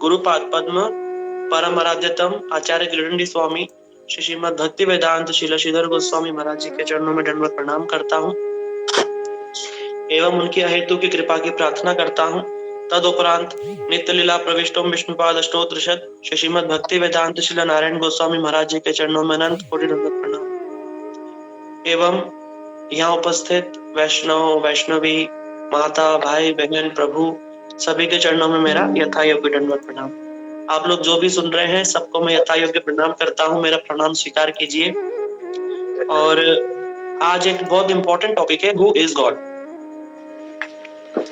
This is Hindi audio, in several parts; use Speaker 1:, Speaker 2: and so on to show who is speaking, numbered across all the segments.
Speaker 1: गुरुपाद पद्म परम आराध्यतम आचार्य गिरिडंडी स्वामी श्री श्रीमद भक्ति वेदांत श्रील श्रीधर गोस्वामी महाराज जी के चरणों में दंडवत प्रणाम करता हूँ एवं उनकी अहेतु की कृपा की प्रार्थना करता हूँ। तदुपरांत नित्य लीला प्रविष्टोम विष्णुपाद अष्टोत्र श्री श्रीमद भक्ति वेदांत श्रील नारायण गोस्वामी महाराज जी के चरणों में अनंत कोटि दंडवत प्रणाम एवं यहाँ उपस्थित वैष्णव वैष्णवी माता भाई बहन प्रभु सभी के चरणों में मेरा यथा योग्य दंडवत प्रणाम। आप लोग जो भी सुन रहे हैं सबको मैं यथा योग्य प्रणाम करता हूँ, मेरा प्रणाम स्वीकार कीजिए। और आज एक बहुत इंपॉर्टेंट टॉपिक है, हु इज गॉड।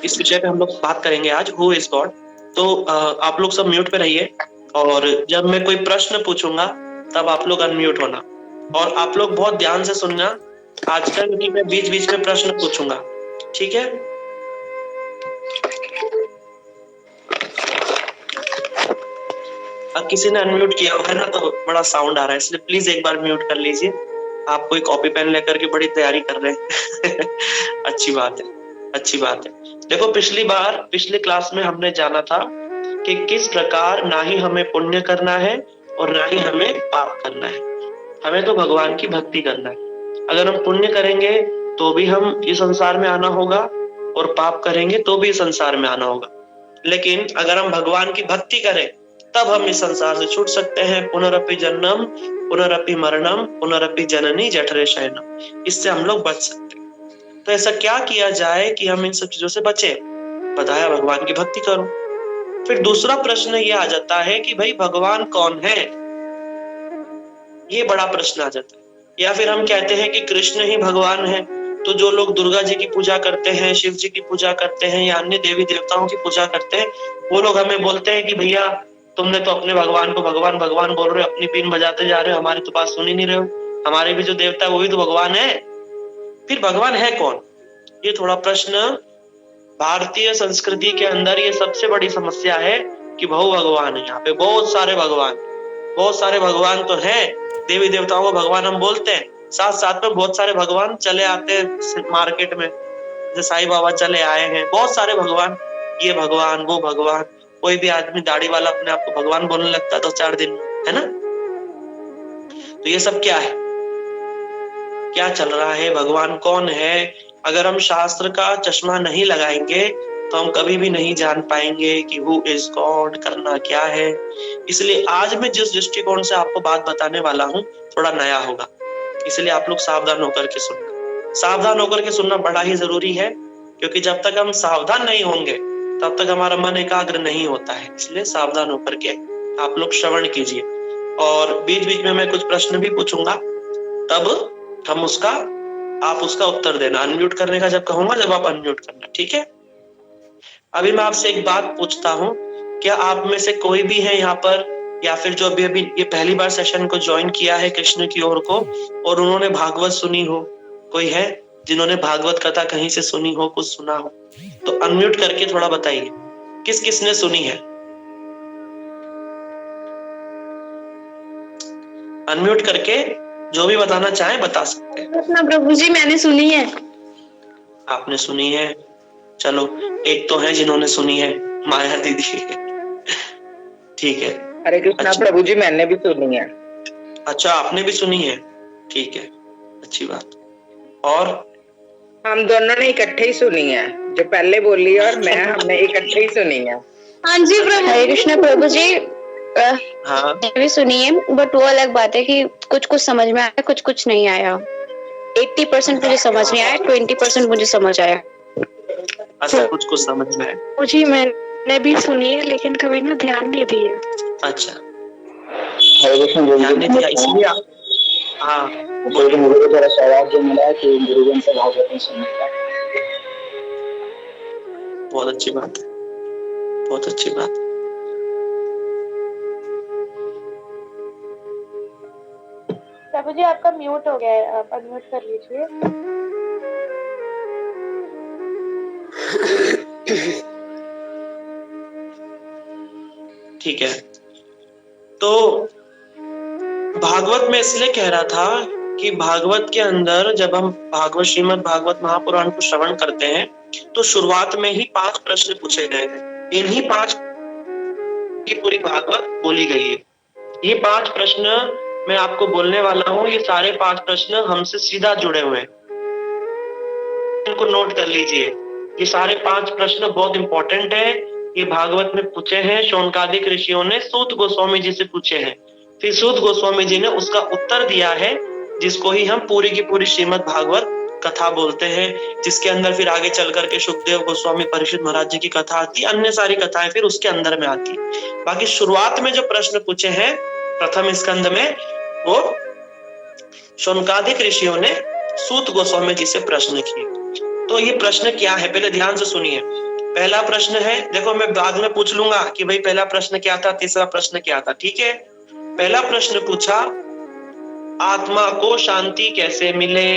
Speaker 1: इस विषय पे हम लोग बात करेंगे आज, हु इज गॉड। तो आप लोग सब म्यूट पे रहिए और जब मैं कोई प्रश्न पूछूंगा तब आप लोग अनम्यूट होना और आप लोग बहुत ध्यान से सुनना आजकल, क्योंकि मैं बीच बीच में प्रश्न पूछूंगा, ठीक है। अब किसी ने अनम्यूट किया होगा ना तो बड़ा साउंड आ रहा है, इसलिए प्लीज एक बार म्यूट कर लीजिए। आप कोई कॉपी पेन लेकर के बड़ी तैयारी कर रहे हैं अच्छी बात है, अच्छी बात है। देखो पिछली क्लास में हमने जाना था कि किस प्रकार ना ही हमें पुण्य करना है और ना ही हमें पाप करना है। हमें तो भगवान की भक्ति करना है। अगर हम पुण्य करेंगे तो भी हम इस संसार में आना होगा और पाप करेंगे तो भी इस संसार में आना होगा। लेकिन अगर हम भगवान की भक्ति करें तब हम इस संसार से छूट सकते हैं। पुनरपि जन्मम पुनरपि मरणम पुनरपि जननी जठरे शयनम, इससे हम लोग बच सकते हैं। तो ऐसा क्या किया जाए कि हम इन सब चीजों से बचे? बताया भगवान की भक्ति करो। फिर दूसरा प्रश्न ये आ जाता है कि भाई भगवान कौन है, ये बड़ा प्रश्न आ जाता है। या फिर हम कहते हैं कि कृष्ण ही भगवान है। तो जो लोग दुर्गा जी की पूजा करते हैं, शिव जी की पूजा करते हैं या अन्य देवी देवताओं की पूजा करते हैं, वो लोग हमें बोलते हैं कि भैया तुमने तो अपने भगवान को भगवान भगवान बोल रहे हो, अपनी पीन बजाते जा रहे हो, हमारी तो बात सुन ही नहीं रहे हो। हमारे भी जो देवता है वो भी तो भगवान है। फिर भगवान है कौन? ये थोड़ा प्रश्न भारतीय संस्कृति के अंदर ये सबसे बड़ी समस्या है कि बहु भगवान है। यहाँ पे बहुत सारे भगवान तो हैं, देवी देवताओं को भगवान हम बोलते हैं, साथ साथ में बहुत सारे भगवान चले आते हैं मार्केट में, जैसे साईं बाबा चले आए हैं, बहुत सारे भगवान, ये भगवान वो भगवान। कोई भी आदमी दाढ़ी वाला अपने आप को भगवान बोलने लगता है 2-4 दिन में, है ना। तो ये सब क्या है, क्या चल रहा है, भगवान कौन है? अगर हम शास्त्र का चश्मा नहीं लगाएंगे तो हम कभी भी नहीं जान पाएंगे कि हु इज गॉड, करना क्या है। इसलिए आज मैं जिस दृष्टिकोण से आपको बात बताने वाला हूँ थोड़ा नया होगा, इसलिए आप लोग सावधान होकर के सुनना। सावधान होकर के सुनना बड़ा ही जरूरी है, क्योंकि जब तक हम सावधान नहीं होंगे तब तक हमारा मन एकाग्र नहीं होता है। इसलिए सावधान होकर के आप लोग श्रवण कीजिए और बीच बीच में मैं कुछ प्रश्न भी पूछूंगा, तब हम आप उसका उत्तर देना। अनम्यूट करने का जब कहूंगा जब आप अनम्यूट करना, ठीक है। अभी मैं आपसे एक बात पूछता हूँ, क्या आप में से कोई भी है यहाँ पर, या फिर जो अभी ये पहली बार सेशन को ज्वाइन किया है कृष्ण की ओर को और उन्होंने भागवत सुनी हो? कोई है जिन्होंने भागवत कथा कहीं से सुनी हो, कुछ सुना हो? तो अनम्यूट करके थोड़ा बताइए किस किसने सुनी है। अनम्यूट करके जो भी बताना चाहे बता सकते हैं।
Speaker 2: प्रभु जी मैंने सुनी है।
Speaker 1: आपने सुनी है? चलो एक तो है जिन्होंने सुनी है, माया दीदी ठीक है।
Speaker 3: हरे कृष्णा प्रभु जी, मैंने भी सुनी है।
Speaker 1: अच्छा आपने भी सुनी है, ठीक है, अच्छी बात। और
Speaker 3: हम दोनों ने इकट्ठे ही सुनी है, जो पहले बोली और मैं, हमने इकट्ठे ही सुनी है।
Speaker 2: हाँ जी प्रभु। हरे कृष्णा प्रभु जी,
Speaker 1: हाँ
Speaker 2: भी सुनी है, बट वो अलग बात है कि कुछ कुछ समझ में आया, कुछ कुछ नहीं आया। 80% मुझे समझ नहीं आया, 20% मुझे समझ आया।
Speaker 1: अच्छा कुछ कुछ समझ में आया।
Speaker 2: मुझे मैंने भी सुनी है लेकिन कभी ना ध्यान नहीं दिया।
Speaker 1: अच्छा ध्यान नहीं दिया, इसलिए हाँ
Speaker 4: मुझे थोड़ा सवाल जो मिला है कि गुरुजन से भागवत सुनने का।
Speaker 1: बहुत अच्छी बात है, बहुत अच्छी बात है।
Speaker 2: प्रभु जी आपका म्यूट हो गया है, आप अनम्यूट कर लीजिए।
Speaker 1: ठीक है, तो भागवत में इसलिए कह रहा था कि भागवत के अंदर जब हम भागवत श्रीमद् भागवत महापुराण को श्रवण करते हैं तो शुरुआत में ही 5 प्रश्न पूछे गए हैं। इन्हीं 5 की पूरी भागवत बोली गई है। ये 5 प्रश्न मैं आपको बोलने वाला हूँ, ये सारे 5 प्रश्न हमसे सीधा जुड़े हुए हैं, इनको नोट कर लीजिए। ये सारे 5 प्रश्न बहुत इंपॉर्टेंट है, ये भागवत में पूछे हैं, शौनकादिक ऋषियों ने सूत गोस्वामी जी से पूछे हैं, फिर सूत गोस्वामी जी ने उसका उत्तर दिया है, जिसको ही हम पूरी की पूरी श्रीमद् भागवत कथा बोलते हैं, जिसके अंदर फिर आगे चल करके सुखदेव गोस्वामी परीक्षित महाराज जी की कथा आती है, अन्य सारी कथाएं फिर उसके अंदर में आती है। बाकी शुरुआत में जो प्रश्न पूछे हैं प्रथम स्कंद में, वो शौनकादिक ऋषियों ने सूत गोस्वामी जी से प्रश्न किए। तो ये प्रश्न क्या है, पहले ध्यान से सुनिए। पहला प्रश्न है, देखो मैं बाद में पूछ लूंगा कि भाई पहला प्रश्न क्या था, तीसरा प्रश्न क्या था, ठीक है। पहला प्रश्न पूछा, आत्मा को शांति कैसे मिले?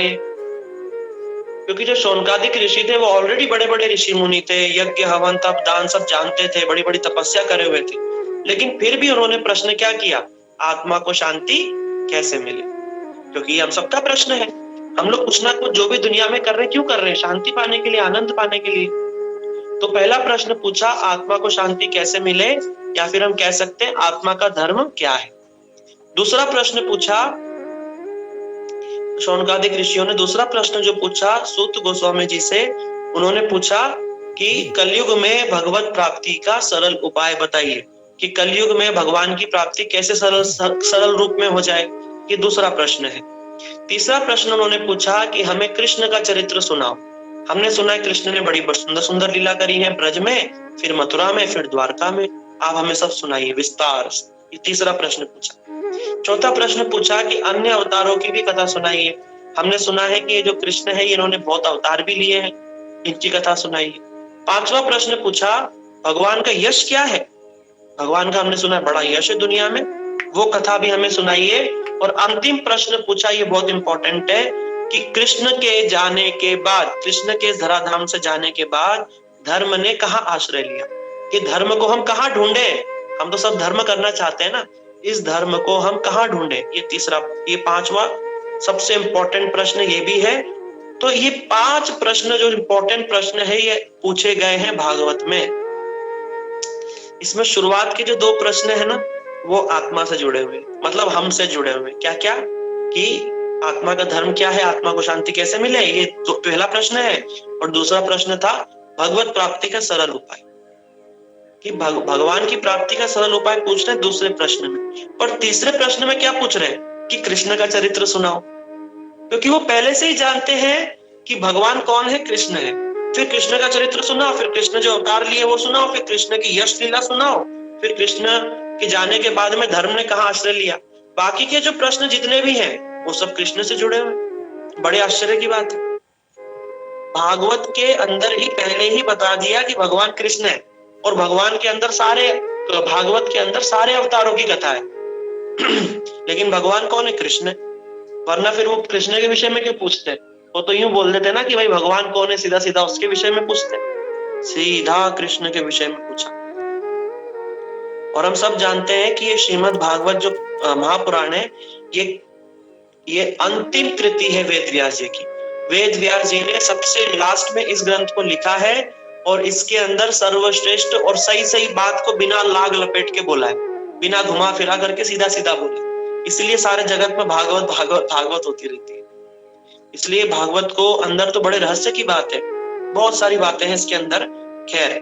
Speaker 1: क्योंकि जो शौनकादिक ऋषि थे वो ऑलरेडी बड़े बड़े ऋषि मुनि थे, यज्ञ हवन तप दान सब जानते थे, बड़ी बड़ी तपस्या करे हुए थे, लेकिन फिर भी उन्होंने प्रश्न क्या किया, आत्मा को शांति कैसे मिले? क्योंकि ये हम सबका प्रश्न है, हम लोग कुछ ना कुछ जो भी दुनिया में कर रहे हैं, क्यों कर रहे हैं? शांति पाने के लिए, आनंद पाने के लिए। तो पहला प्रश्न पूछा, आत्मा को शांति कैसे मिले, या फिर हम कह सकते हैं आत्मा का धर्म क्या है। दूसरा प्रश्न पूछा, शौनकादिक ऋषियों ने दूसरा प्रश्न जो पूछा सूत गोस्वामी जी से, उन्होंने पूछा कि कलयुग में भगवत प्राप्ति का सरल उपाय बताइए, कि कलयुग में भगवान की प्राप्ति कैसे सरल रूप में हो जाए, ये दूसरा प्रश्न है। तीसरा प्रश्न उन्होंने पूछा कि हमें कृष्ण का चरित्र सुनाओ। हमने सुना है कृष्ण ने बड़ी सुंदर सुंदर लीला करी है, ब्रज में, फिर मथुरा में, फिर द्वारका में, आप हमें सब सुनाइए विस्तार से। ये तीसरा प्रश्न पूछा। चौथा प्रश्न पूछा कि अन्य अवतारों की भी कथा सुनाइए। हमने सुना है कि ये जो कृष्ण है इन्होंने बहुत अवतार भी लिए हैं, इनकी कथा सुनाइए। पांचवा प्रश्न पूछा, भगवान का यश क्या है? भगवान का हमने सुना है बड़ा यश है दुनिया में, वो कथा भी हमें सुनाइए। और अंतिम प्रश्न पूछा, ये बहुत इंपॉर्टेंट है, कि कृष्ण के जाने के बाद, कृष्ण के धराधाम से जाने के बाद धर्म ने कहाँ आश्रय लिया, कि धर्म को हम कहाँ ढूंढे? हम तो सब धर्म करना चाहते हैं ना, इस धर्म को हम कहाँ ढूंढे? ये तीसरा, ये पांचवा सबसे इंपॉर्टेंट प्रश्न ये भी है। तो ये 5 प्रश्न जो इंपॉर्टेंट प्रश्न है ये पूछे गए हैं भागवत में। इसमें शुरुआत के जो 2 प्रश्न है ना, वो आत्मा से जुड़े हुए, मतलब हमसे जुड़े हुए। क्या क्या? कि आत्मा का धर्म क्या है, आत्मा को शांति कैसे मिले, ये तो पहला प्रश्न है। और दूसरा प्रश्न था भगवत प्राप्ति का सरल उपाय, कि भगवान की प्राप्ति का सरल उपाय पूछ रहे हैं दूसरे प्रश्न में। और तीसरे प्रश्न में क्या पूछ रहे हैं, कि कृष्ण का चरित्र सुनाओ, क्योंकि वो पहले से ही जानते हैं कि भगवान कौन है, कृष्ण है। फिर कृष्ण का चरित्र सुनाओ, फिर कृष्ण जो अवतार लिए वो सुनाओ, फिर कृष्ण की यश लीला सुनाओ, फिर कृष्ण के जाने के बाद में धर्म ने कहाँ आश्रय लिया। बाकी के जो प्रश्न जितने भी हैं वो सब कृष्ण से जुड़े हुए। बड़े आश्चर्य की बात है, भागवत के अंदर ही पहले ही बता दिया कि भगवान कृष्ण है, और भगवान के अंदर सारे, भागवत के अंदर सारे अवतारों की कथा है। लेकिन भगवान कौन है? कृष्ण। वरना फिर वो कृष्ण के विषय में क्यों पूछते? वो तो यूं बोल देते ना कि भाई भगवान कौन है, सीधा सीधा उसके विषय में पूछते, सीधा कृष्ण के विषय में पूछा। और हम सब जानते हैं कि ये श्रीमद् भागवत जो महापुराण है, ये अंतिम कृति है वेद व्यास जी की। वेद व्यास जी ने सबसे लास्ट में इस ग्रंथ को लिखा है, और इसके अंदर सर्वश्रेष्ठ और सही सही बात को बिना लाग लपेट के बोला है, बिना घुमा फिरा करके सीधा सीधा बोला। इसलिए सारे जगत में भागवत भागवत भागवत होती रहती है। इसलिए भागवत को अंदर तो बड़े रहस्य की बात है, बहुत सारी बातें हैं इसके अंदर। खैर,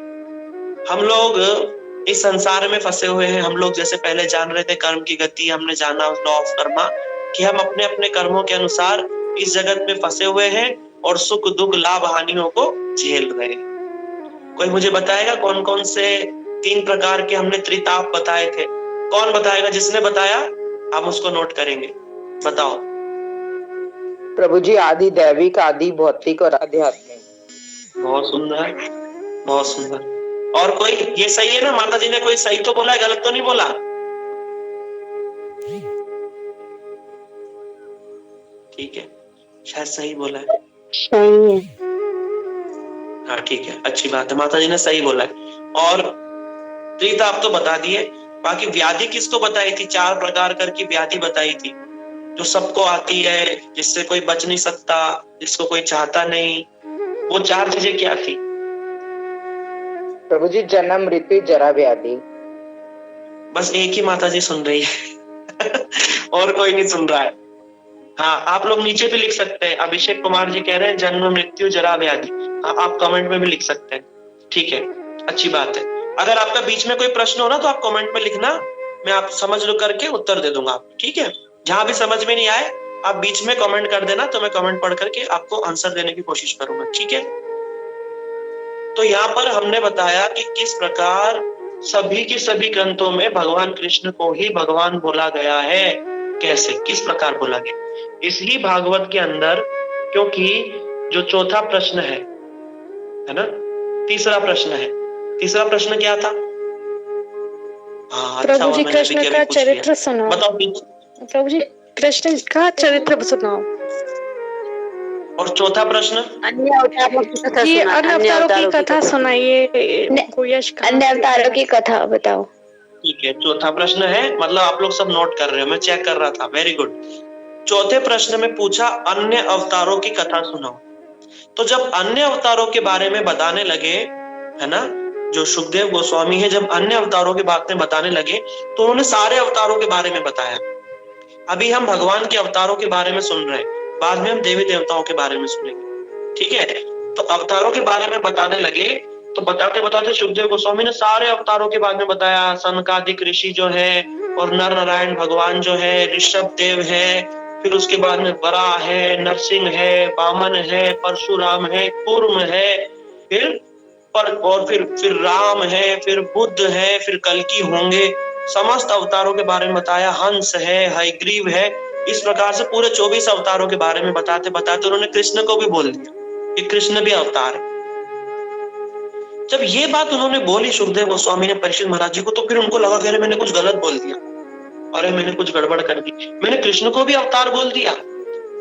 Speaker 1: हम लोग इस संसार में फंसे हुए हैं। हम लोग जैसे पहले जान रहे थे कर्म की गति, हमने जाना लॉ ऑफ कर्मा, कि हम अपने अपने कर्मों के अनुसार इस जगत में फंसे हुए हैं और सुख दुख लाभ हानियों को झेल रहे हैं। कोई मुझे बताएगा कौन कौन से 3 प्रकार के हमने त्रिताप बताए थे? कौन बताएगा? जिसने बताया हम उसको नोट करेंगे, बताओ।
Speaker 3: प्रभु जी, आदि दैविक, आदि भौतिक और आध्यात्मिक।
Speaker 1: बहुत सुंदर, बहुत सुंदर। और कोई? ये सही है ना? माता जी ने कोई सही तो बोला है, गलत तो नहीं बोला? ठीक है, शायद सही बोला है।
Speaker 2: सही है।
Speaker 1: हाँ ठीक है, अच्छी बात है, माता जी ने सही बोला है। और त्रिताप तो बता दिए, बाकी व्याधि किसको बताई थी? 4 प्रकार करके व्याधि बताई थी, जो सबको आती है, जिससे कोई बच नहीं सकता, जिसको कोई चाहता नहीं। वो 4 चीजें क्या थी?
Speaker 3: प्रभु जी, जन्म, मृत्यु, जरा, व्याधि।
Speaker 1: बस एक ही माता जी सुन रही है और कोई नहीं सुन रहा है। हाँ, आप लोग नीचे भी लिख सकते हैं। अभिषेक कुमार जी कह रहे हैं जन्म मृत्यु जरा व्याधि। हाँ, आप कमेंट में भी लिख सकते हैं। ठीक है, अच्छी बात है। अगर आपका बीच में कोई प्रश्न हो ना तो आप कमेंट में लिखना, मैं आप समझ लो करके उत्तर दे दूंगा आपको। ठीक है, जहां भी समझ में नहीं आए आप बीच में कमेंट कर देना, तो मैं कमेंट पढ़ करके आपको आंसर देने की कोशिश करूंगा। ठीक है, तो यहाँ पर हमने बताया कि किस प्रकार सभी के सभी ग्रंथों में भगवान कृष्ण को ही भगवान बोला गया है। कैसे, किस प्रकार बोला गया इसी भागवत के अंदर, क्योंकि जो चौथा प्रश्न है ना, तीसरा प्रश्न है। तीसरा प्रश्न क्या था? हाँ, अच्छा
Speaker 2: प्रभु
Speaker 1: हुआ
Speaker 2: जी
Speaker 1: मैंने अभी
Speaker 2: कृष्ण
Speaker 1: के
Speaker 2: का
Speaker 1: अभी पूछ लिया।
Speaker 2: चरित्र सुनाओ।
Speaker 1: बताओ।
Speaker 2: प्रभु जी कृष्ण का चरित्र सुनाओ।
Speaker 1: और चौथा प्रश्न?
Speaker 5: अन्य अवतारों की कथा
Speaker 2: ये
Speaker 5: सुना,
Speaker 2: अन्य अवतारों की कथा सुनाइए। अन्य अवतारों की कथा बताओ।
Speaker 1: ठीक है, चौथा प्रश्न है, मतलब आप लोग सब नोट कर रहे हो, मैं चेक कर रहा था। Very good. चौथे प्रश्न में पूछा अन्य अवतारों की कथा सुनाओ। तो जब अन्य अवतारों के बारे में बताने लगे, है ना, जो सुखदेव गोस्वामी है, जब अन्य अवतारों की बातें बताने लगे तो उन्होंने सारे अवतारों के बारे में बताया। अभी हम भगवान के अवतारों के बारे में सुन रहे हैं, बाद में हम देवी देवताओं के बारे में सुनेंगे। ठीक है, तो अवतारों के बारे में बताने लगे तो बताते बताते सुखदेव गोस्वामी ने सारे अवतारों के बारे में बताया। सनकादिक ऋषि जो है, और नर नारायण भगवान जो है, ऋषभ देव है, फिर उसके बाद में वराह है, नरसिंह है, वामन है, परशुराम है, कूर्म है, और फिर राम है, फिर बुद्ध है, फिर कल्कि होंगे। समस्त अवतारों के बारे में बताया। हंस है, हयग्रीव है। इस प्रकार से पूरे 24 अवतारों के बारे में बताते बताते उन्होंने कृष्ण को भी बोल दिया कि कृष्ण भी अवतार है। जब ये बात उन्होंने बोली सुखदेव गोस्वामी ने परीक्षित महाराज जी को, तो फिर उनको लगा कि मैंने कुछ गलत बोल दिया, अरे मैंने कुछ गड़बड़ कर दी, मैंने कृष्ण को भी अवतार बोल दिया।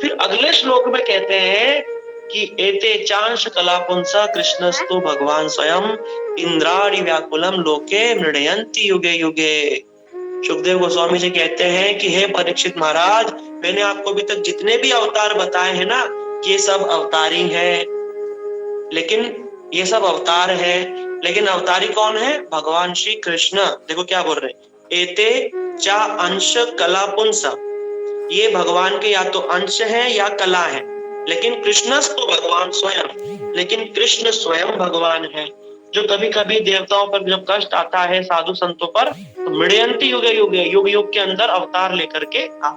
Speaker 1: फिर अगले श्लोक में कहते हैं कि एते चांश कलापुंसा कृष्णस्तु भगवान स्वयं इंद्राणि व्याकुलम लोके मृडयन्ति युगे युगे। सुखदेव गोस्वामी जी कहते हैं कि हे परीक्षित महाराज, मैंने आपको अभी तक जितने भी अवतार बताए हैं ना, ये सब अवतारी है। लेकिन ये सब अवतार है, लेकिन अवतारी कौन है? भगवान श्री कृष्ण। देखो क्या बोल रहे हैं, एते चा अंश कलापुंसा, ये भगवान के या तो अंश है या कला है, लेकिन कृष्णस्तु भगवान स्वयं, लेकिन कृष्ण स्वयं भगवान है। जो कभी कभी देवताओं पर जब कष्ट आता है, साधु संतों पर, तो मृडयन्ति युगे युगे, युग युग के अंदर अवतार लेकर के आ।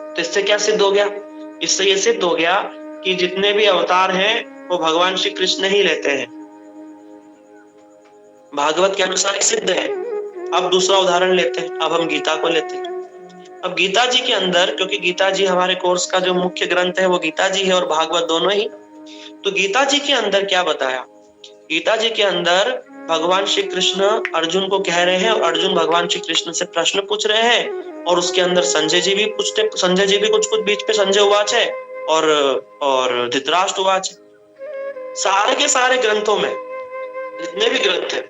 Speaker 1: तो इससे क्या सिद्ध हो गया? इससे ये सिद्ध हो गया कि जितने भी अवतार हैं वो भगवान श्री कृष्ण ही लेते हैं। भागवत के अनुसार सिद्ध है। अब दूसरा उदाहरण लेते हैं, अब हम गीता को लेते हैं। अब गीता जी के अंदर, क्योंकि गीता जी हमारे कोर्स का जो मुख्य ग्रंथ है वो गीता जी है और भागवत दोनों ही। तो गीता जी के अंदर क्या बताया? गीता जी के अंदर भगवान श्री कृष्ण अर्जुन को कह रहे हैं और अर्जुन भगवान श्री कृष्ण से प्रश्न पूछ रहे हैं, और उसके अंदर संजय जी भी पूछते, संजय जी भी कुछ कुछ बीच पे संजय उवाच है और धृतराष्ट्र उवाच है। सारे के सारे ग्रंथों में जितने भी ग्रंथ है,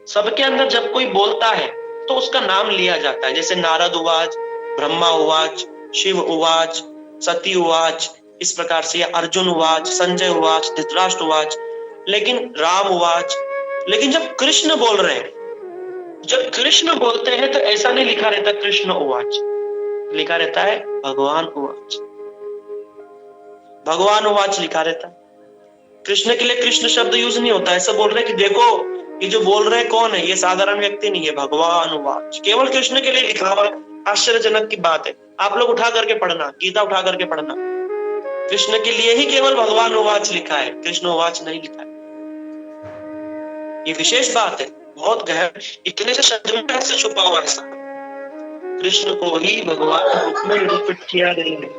Speaker 1: सबके अंदर जब कोई बोलता है तो उसका नाम लिया जाता है। जैसे नारद उवाच, ब्रह्मा उवाच, शिव उवाच, सती उवाच, इस प्रकार से, या अर्जुन उवाच, संजय उवाच, धृतराष्ट्र उवाच, लेकिन राम उवाच। लेकिन जब कृष्ण बोल रहे हैं, जब कृष्ण बोलते हैं तो ऐसा नहीं लिखा रहता कृष्ण उवाच, लिखा रहता है भगवान उवाच। भगवान उवाच लिखा रहता है। कृष्ण के लिए कृष्ण शब्द यूज नहीं होता। ऐसा बोल रहे हैं कि देखो ये जो बोल रहे हैं कौन है, ये साधारण व्यक्ति नहीं है, भगवान उवाच। केवल कृष्ण के लिए लिखा हुआ। आश्चर्यजनक की बात है। आप लोग उठा करके पढ़ना, गीता उठा करके पढ़ना, कृष्ण के लिए ही केवल भगवान उवाच लिखा है, कृष्ण उवाच नहीं लिखा है। ये विशेष बात है, बहुत गहर, इतने से शब्द में कैसे छुपा हुआ ऐसा? कृष्ण को ही भगवान रूप में निरूपित किया गया है।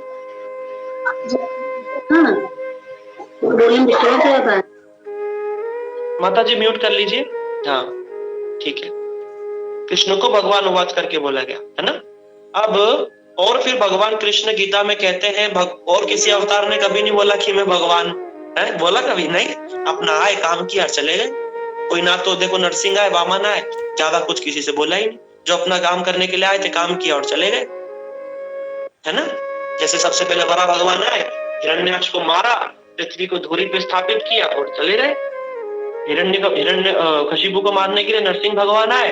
Speaker 1: माता जी म्यूट कर लीजिए। हाँ ठीक है, कृष्ण को भगवान उवाच करके बोला गया है ना। अब और फिर भगवान कृष्ण गीता में कहते हैं, और किसी अवतार ने कभी नहीं बोला कि मैं भगवान है, बोला कभी नहीं। अपना आए, काम किया, चले गए। कोई ना तो देखो नरसिंह आए, वामन आए, ज्यादा कुछ किसी से बोला ही नहीं। जो अपना काम करने के लिए आए थे, काम किया और चले गए, है ना। जैसे सबसे पहले बड़ा भगवान आए, हिरण्याक्ष को मारा, पृथ्वी को धूरी पे स्थापित किया और चले गए। हिरण्यकशिपु को मारने के लिए नरसिंह भगवान आए,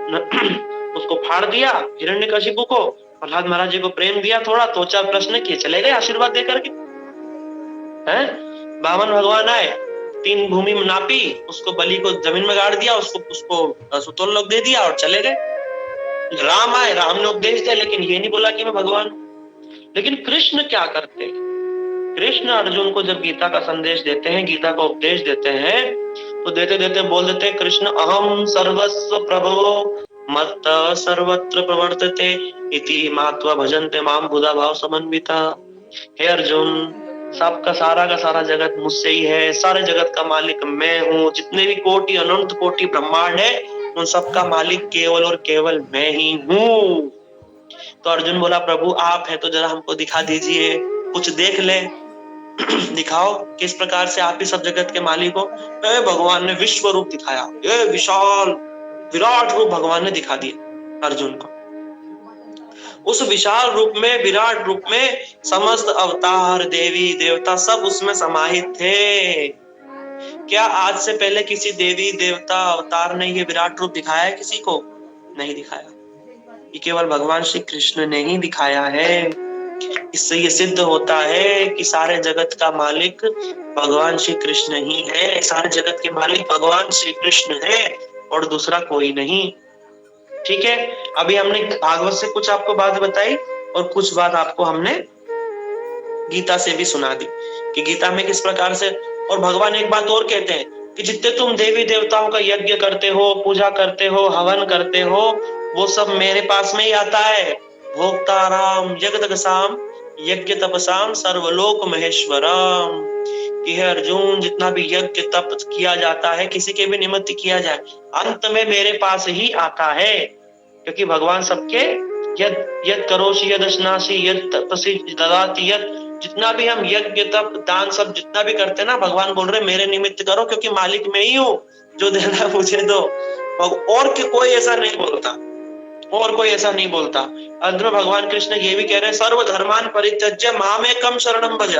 Speaker 1: उसको फाड़ दिया हिरण्यकशिपु को। प्रहलाद महाराज जी को प्रेम दिया थोड़ा, 2-4 प्रश्न किए, चले गए आशीर्वाद देकर के। हैं? बामन भगवान आए, 3 भूमि नापी, उसको बलि को जमीन में गाड़ दिया, उसको सुतोल लोग दे दिया और चले गए। राम आए, राम ने उपदेश दिया, लेकिन ये नहीं बोला कि मैं भगवान हूं। लेकिन कृष्ण क्या करते हैं? कृष्ण अर्जुन को जब गीता का संदेश देते हैं, गीता का उपदेश देते हैं, तो देते देते बोल देते हैं कृष्ण, अहम सर्वस्व प्रभो मत सर्वत्र प्रवर्तते इति मात्वा भजन्ते माम बुधा भाव समन्विता। हे अर्जुन, सबका सारा का सारा जगत मुझसे ही है, सारे जगत का मालिक मैं हूँ, जितने भी कोटि अनंत कोटि ब्रह्मांड है उन सबका मालिक केवल और केवल मैं ही हूँ। तो अर्जुन बोला, प्रभु आप है तो जरा हमको दिखा दीजिए, कुछ देख ले, दिखाओ किस प्रकार से आप ही सब जगत के मालिक हो। भगवान ने विश्व रूप दिखाया, ये विशाल विराट रूप भगवान ने दिखा दिया अर्जुन को। उस विशाल रूप में, विराट रूप में समस्त अवतार, देवी देवता सब उसमें समाहित थे। क्या आज से पहले किसी देवी देवता अवतार ने ये विराट रूप दिखाया है किसी को? नहीं दिखाया। ये केवल भगवान श्री कृष्ण ने ही दिखाया है। इससे ये सिद्ध होता है कि सारे जगत का मालिक भगवान श्री कृष्ण ही है, सारे जगत के मालिक भगवान श्री कृष्ण है और दूसरा कोई नहीं। ठीक है, अभी हमने भागवत से कुछ आपको बात बताई और कुछ बात आपको हमने गीता से भी सुना दी कि गीता में किस प्रकार से। और भगवान एक बात और कहते हैं कि जितने तुम देवी देवताओं का यज्ञ करते हो, पूजा करते हो, हवन करते हो, वो सब मेरे पास में ही आता है। भोक्ताराम जगदगसाम यज्ञ तपसाम सर्वलोक महेश्वरम। कि है अर्जुन, जितना भी यज्ञ तप किया जाता है, किसी के भी निमित्त किया जाए, अंत में मेरे पास ही आता है। क्योंकि भगवान सबके यद करोषि यद अश्नासि यद तपसि ददाति यद, जितना भी हम यज्ञ तप दान सब जितना भी करते हैं ना, भगवान बोल रहे मेरे निमित्त करो, क्योंकि मालिक मैं ही हूँ, जो देना मुझे दो। और कोई ऐसा नहीं बोलता, और कोई ऐसा नहीं बोलता। अंत में भगवान कृष्ण ये भी कह रहे हैं, सर्व धर्मान परित्यज्य मामेकम शरणम भज,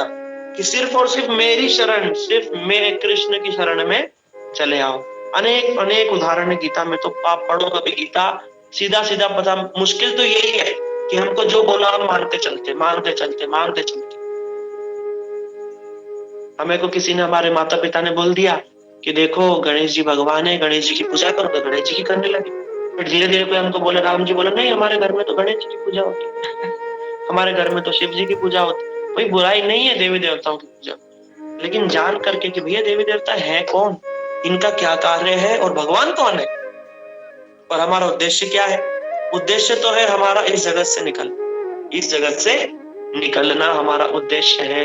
Speaker 1: कि सिर्फ और सिर्फ मेरी शरण, सिर्फ मैं कृष्ण की शरण में चले आओ। अनेक अनेक उदाहरण है गीता में, तो आप पढ़ो कभी गीता, सीधा सीधा पता। मुश्किल तो यही है कि हमको जो बोला हम मानते चलते मानते चलते मानते चलते। हमें को किसी ने, हमारे माता पिता ने बोल दिया कि देखो गणेश जी भगवान है, गणेश जी की पूजा करो, तो गणेश जी की करने लगे। फिर धीरे धीरे कोई हमको बोले, राम जी बोले नहीं हमारे घर में तो गणेश जी की पूजा होती हमारे घर में तो शिव जी की पूजा होती। कोई बुराई नहीं है देवी देवताओं की पूजा, लेकिन जान करके कि भैया देवी देवता है कौन, इनका क्या कार्य है और भगवान कौन है, और हमारा उद्देश्य क्या है। उद्देश्य तो है हमारा इस जगत से इस जगत से निकलना हमारा उद्देश्य है,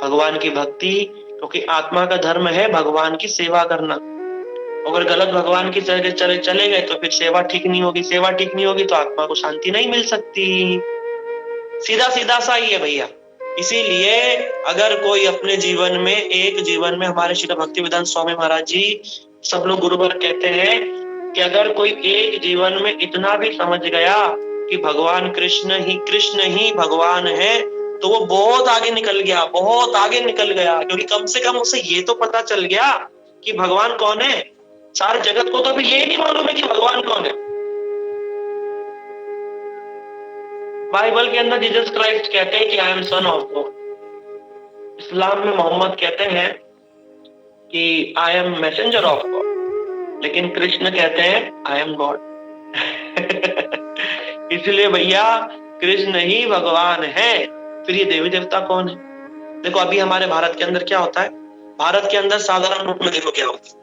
Speaker 1: भगवान की भक्ति। क्योंकि आत्मा का धर्म है भगवान की सेवा करना। अगर गलत भगवान की जगह चले गए तो फिर सेवा ठीक नहीं होगी, सेवा ठीक नहीं होगी तो आत्मा को शांति नहीं मिल सकती। सीधा सीधा सा ही है भैया। इसीलिए अगर कोई अपने जीवन में, एक जीवन में, हमारे श्री भक्तिवेदांत स्वामी महाराज जी सब लोग गुरुवर कहते हैं कि अगर कोई एक जीवन में इतना भी समझ गया कि भगवान कृष्ण ही भगवान है, तो वो बहुत आगे निकल गया, बहुत आगे निकल गया। क्योंकि कम से कम उसे ये तो पता चल गया कि भगवान कौन है। सारे जगत को तो अभी ये नहीं मालूम है कि भगवान कौन है। बाइबल के अंदर जीसस क्राइस्ट कहते हैं कि I am son of God. इस्लाम में मोहम्मद कहते हैं कि I am messenger of God, लेकिन कृष्ण कहते हैं आई एम गॉड। इसलिए भैया कृष्ण ही भगवान है। फिर ये देवी देवता कौन है? देखो अभी हमारे भारत के अंदर क्या होता है, भारत के अंदर साधारण रूप में देखो क्या होता है,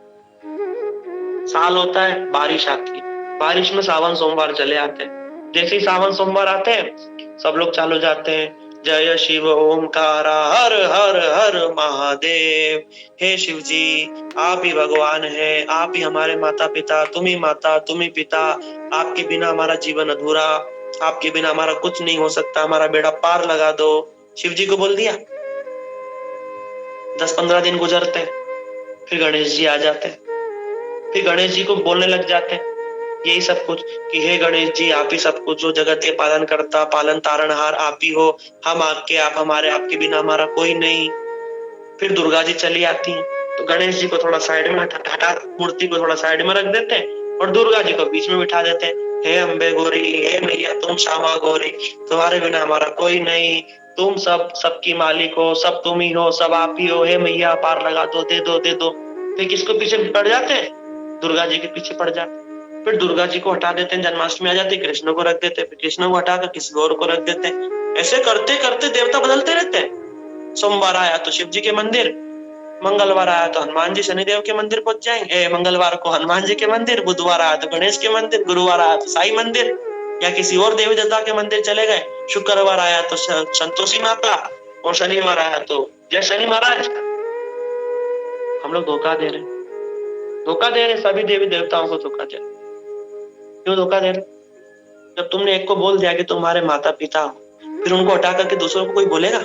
Speaker 1: साल होता है, बारिश आती है, बारिश में सावन सोमवार चले आते हैं। जैसे ही सावन सोमवार आते हैं सब लोग चालू जाते हैं, जय शिव ओमकारा हर हर हर महादेव। हे शिव जी आप ही भगवान है, आप ही हमारे माता पिता, तुम ही माता तुम ही पिता, आपके बिना हमारा जीवन अधूरा, आपके बिना हमारा कुछ नहीं हो सकता, हमारा बेड़ा पार लगा दो। शिव जी को बोल दिया, 10-15 दिन गुजरते हैं, फिर गणेश जी आ जाते हैं, फिर गणेश जी को बोलने लग जाते हैं यही सब कुछ कि हे गणेश जी आप ही सब कुछ, जो जगत के पालन करता, पालन तारणहार आप ही हो, हम आपके, आप हमारे, आपके बिना हमारा कोई नहीं। फिर दुर्गा जी चली आती हैं, तो गणेश जी को थोड़ा साइड में हटा, मूर्ति को थोड़ा साइड में रख देते हैं, और दुर्गा जी को बीच में बिठा देते हैं, हे अम्बे गौरी, हे मैया तुम श्यामा गौरी, तुम्हारे बिना हमारा कोई नहीं, तुम सबकी मालिक हो, सब तुम ही हो, सब आप ही हो, हे मैया पार लगा दो, दे दो दे दो। फिर किसको पीछे पड़ जाते हैं? दुर्गा जी के पीछे पड़ जाते हैं। फिर दुर्गा जी को हटा देते हैं, जन्माष्टमी आ जाती है, कृष्ण को रख देते हैं, फिर कृष्ण को हटाकर किसी और को रख देते हैं। ऐसे करते करते देवता बदलते रहते हैं। सोमवार आया तो शिव जी के मंदिर, मंगलवार आया तो हनुमान जी शनिदेव के मंदिर पहुंच जाएंगे, मंगलवार को हनुमान जी के मंदिर, बुधवार आया तो गणेश के मंदिर, गुरुवार आया तो साई मंदिर या किसी और देवी देवता के मंदिर चले गए, शुक्रवार आया तो संतोषी माता और शनिवार आया तो जय शनि महाराज। हम लोग धोखा दे रहे, धोखा दे रहे, सभी देवी देवताओं को धोखा दे रहे। क्यों धोखा दे रहे? जब तुमने एक को बोल दिया कि तुम्हारे माता पिता हो, फिर उनको हटा करके दूसरों को कोई बोलेगा?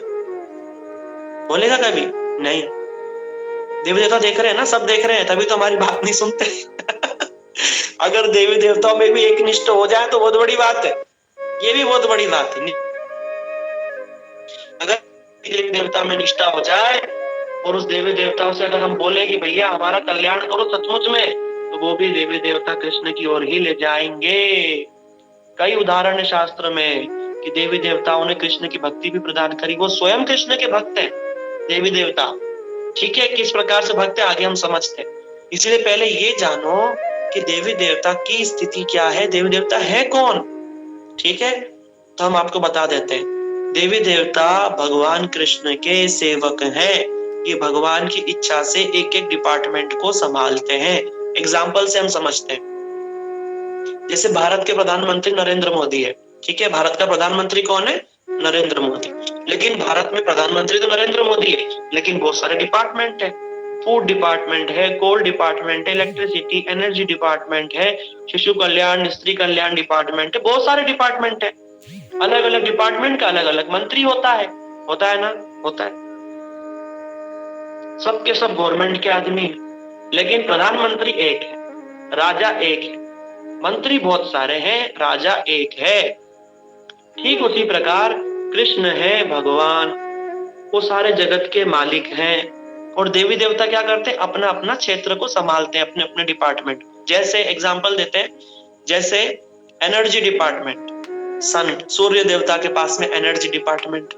Speaker 1: बोलेगा कभी नहीं। देवी देवता देख रहे हैं ना, सब देख रहे हैं, तभी तो हमारी बात नहीं सुनते। अगर देवी देवताओं में भी एक निष्ठ हो जाए तो बहुत बड़ी बात है, ये भी बहुत बड़ी बात है। अगर देवी देवता में निष्ठा हो जाए और उस देवी देवताओं से अगर हम बोले कि भैया हमारा कल्याण करो सचमुच में, तो वो भी देवी देवता कृष्ण की ओर ही ले जाएंगे। कई उदाहरण है शास्त्र में कि देवी देवताओं ने कृष्ण की भक्ति भी प्रदान करी, वो स्वयं कृष्ण के भक्त हैं देवी देवता। ठीक है, किस प्रकार से भक्त है आगे हम समझते हैं। इसलिए पहले ये जानो कि देवी देवता की स्थिति क्या है, देवी देवता है कौन। ठीक है, तो हम आपको बता देते हैं। देवी देवता भगवान कृष्ण के सेवक हैं। ये भगवान की इच्छा से एक एक डिपार्टमेंट को संभालते हैं। एग्जाम्पल से हम समझते हैं। जैसे भारत के प्रधानमंत्री नरेंद्र मोदी है, ठीक है, भारत का प्रधानमंत्री कौन है? नरेंद्र मोदी। लेकिन भारत में प्रधानमंत्री तो नरेंद्र मोदी है, लेकिन बहुत सारे डिपार्टमेंट है। फूड डिपार्टमेंट है, कोल डिपार्टमेंट है, इलेक्ट्रिसिटी एनर्जी डिपार्टमेंट है, शिशु कल्याण स्त्री कल्याण डिपार्टमेंट है, बहुत सारे डिपार्टमेंट है। अलग अलग डिपार्टमेंट का अलग अलग मंत्री होता है ना, होता है। सबके सब गवर्नमेंट के आदमी है, लेकिन प्रधानमंत्री एक है, राजा एक है, मंत्री बहुत सारे हैं, राजा एक है। ठीक उसी प्रकार कृष्ण है भगवान, वो सारे जगत के मालिक हैं। और देवी देवता क्या करते हैं? अपना अपना क्षेत्र को संभालते हैं, अपने अपने डिपार्टमेंट। जैसे एग्जांपल देते हैं, जैसे एनर्जी डिपार्टमेंट, सन सूर्य देवता के पास में एनर्जी डिपार्टमेंट।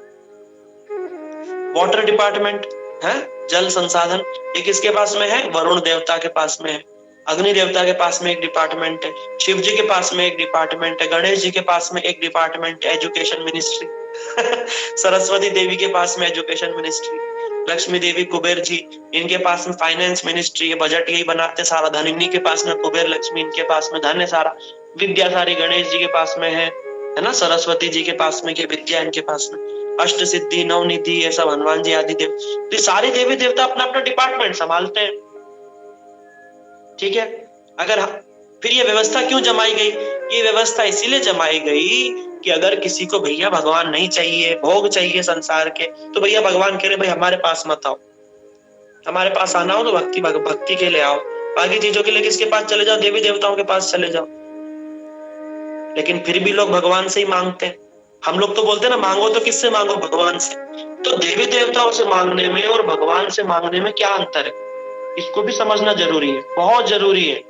Speaker 1: वाटर डिपार्टमेंट है जल संसाधन, ये किसके पास में है? वरुण देवता के पास में है। अग्नि देवता के पास में एक डिपार्टमेंट है, शिव जी के पास में एक डिपार्टमेंट है, गणेश जी के पास में एक डिपार्टमेंट है, एजुकेशन मिनिस्ट्री। सरस्वती देवी के पास में एजुकेशन मिनिस्ट्री, लक्ष्मी देवी कुबेर जी इनके पास में फाइनेंस मिनिस्ट्री है, बजट यही बनाते सारा, धन इन्हीं के पास में, कुबेर लक्ष्मी इनके पास में धन है सारा, विद्या सारी गणेश जी के पास में है ना, सरस्वती जी के पास में की विद्या इनके पास में, अष्ट सिद्धि नवनिधि ये सब हनुमान जी आदि देव, तो सारे देवी देवता अपना अपना डिपार्टमेंट संभालते हैं। ठीक है, अगर फिर ये व्यवस्था क्यों जमाई गई? ये व्यवस्था इसीलिए जमाई गई कि अगर किसी को भैया भगवान नहीं चाहिए, भोग चाहिए संसार के, तो भैया भगवान कह रहे भाई हमारे पास मत आओ, हमारे पास आना हो तो भक्ति के लिए आओ, बाकी चीजों के लिए किसके पास चले जाओ? देवी देवताओं के पास चले जाओ। लेकिन फिर भी लोग भगवान से ही मांगते हैं। हम लोग तो बोलते हैं ना, मांगो तो किससे मांगो? भगवान से। तो देवी देवताओं से मांगने में और भगवान से मांगने में क्या अंतर है, इसको भी समझना जरूरी है, बहुत जरूरी है।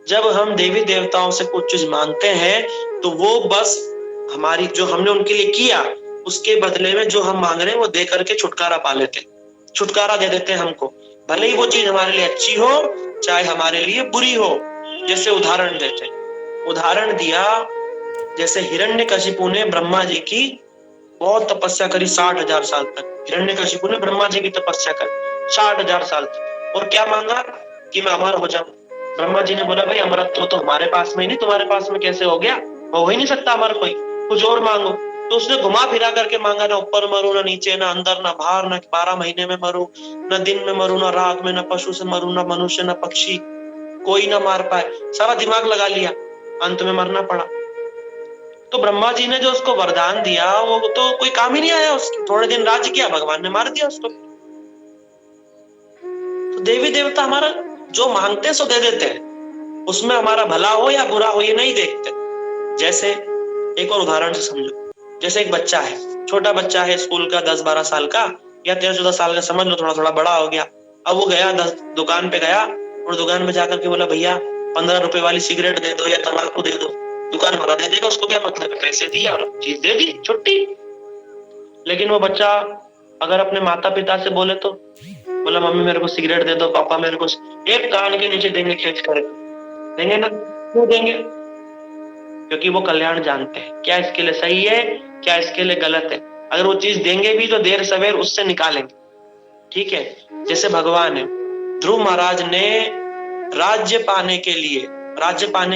Speaker 1: जब हम देवी देवताओं से कुछ चीज मांगते हैं तो वो बस हमारी जो हमने उनके लिए किया उसके बदले में जो हम मांग रहे हैं वो दे करके छुटकारा पा लेते, छुटकारा दे देते हैं हमको, भले ही वो चीज हमारे लिए अच्छी हो चाहे हमारे लिए बुरी हो। जैसे उदाहरण देते हैं, उदाहरण दिया जैसे हिरण्यकशिपु ने ब्रह्मा जी की बहुत तपस्या करी 60,000 साल तक। हिरण्यकशिपु ने ब्रह्मा जी की तपस्या करी 60,000 साल तक, और क्या मांगा कि मैं अमर हो जाऊं। ब्रह्मा जी ने बोला भाई अमरत्व तो हमारे पास में ही नहीं, तुम्हारे पास में कैसे हो गया? हो ही नहीं सकता अमर कोई, कुछ और मांगो। तो उसने घुमा फिरा करके मांगा, ना ऊपर मरू, ना नीचे, ना अंदर, ना बाहर, ना 12 महीने में मरू, ना दिन में मरू, ना रात में, ना पशु से मरू, ना मनुष्य, ना पक्षी, कोई ना मार पाए। सारा दिमाग लगा लिया, अंत में मरना पड़ा। तो ब्रह्मा जी ने जो उसको वरदान दिया वो तो कोई काम ही नहीं आया उसके। थोड़े दिन राज्य किया, भगवान ने मार दिया उसको। तो देवी देवता हमारा जो मांगते सो दे देते हैं, उसमें हमारा भला हो या बुरा हो ये नहीं देखते। जैसे एक और उदाहरण से समझो, जैसे एक बच्चा है, छोटा बच्चा है, स्कूल का 10-12 साल का या 13-14 साल का, समझ लो थोड़ा थोड़ा बड़ा हो गया। अब वो गया दुकान पे गया और दुकान में जाकर के बोला भैया 15 रुपए वाली सिगरेट दे दो या तंबाकू दे दो, दुकान वाला दे देगा, उसको क्या मतलब है, पैसे दिया और चीज दे दी, छुट्टी। लेकिन वो बच्चा अगर अपने माता पिता से बोले तो, बोला मम्मी मेरे को सिगरेट दे दो, पापा मेरे को, एक कान के नीचे देंगे खींच कर, देंगे ना? क्यों देंगे? क्योंकि वो कल्याण जानते हैं, क्या इसके लिए सही है, क्या इसके लिए गलत है। अगर वो चीज देंगे भी तो देर सवेर उससे निकालेंगे, ठीक है। जैसे भगवान है, ध्रुव महाराज ने राज्य पाने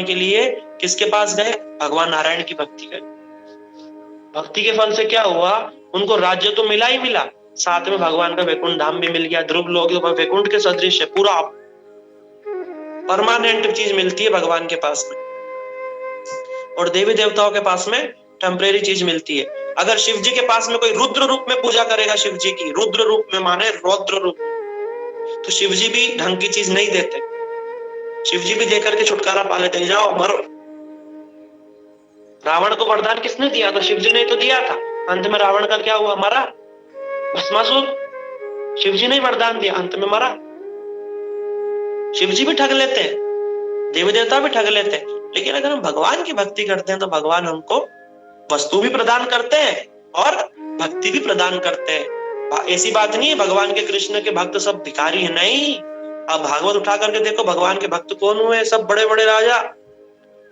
Speaker 1: के लिए किसके पास गए? भगवान नारायण की भक्ति गए। भक्ति के फल से क्या हुआ? उनको राज्य तो मिला ही मिला, साथ में भगवान का वैकुंठ धाम भी मिल गया। ध्रुव लोग वैकुंठ के सदृश है, पूरा परमानेंट चीज मिलती है भगवान के पास में, और देवी देवताओं के पास में टेम्परेरी चीज मिलती है। अगर शिव जी के पास में कोई रुद्र रूप में पूजा करेगा, शिव जी की रुद्र रूप में माने रौद्र रूप, तो शिव जी भी ढंग की चीज नहीं देते, शिव जी भी देकर के छुटकारा पा लेते हैं, जाओ मरो। रावण को वरदान किसने दिया था? शिव जी ने तो दिया था। अंत में रावण का क्या हुआ? मरा, भस्मासुर। शिव जी ने वरदान दिया, अंत में मरा। शिव जी भी ठग लेते हैं, देवी देवता भी ठग लेते हैं, लेकिन अगर हम भगवान की भक्ति करते हैं तो भगवान हमको वस्तु भी प्रदान करते हैं और भक्ति भी प्रदान करते हैं। ऐसी बात नहीं है भगवान के कृष्ण के भक्त सब भिखारी है, नहीं। अब भागवत उठा करके देखो, भगवान के भक्त कौन हुए? सब बड़े बड़े राजा,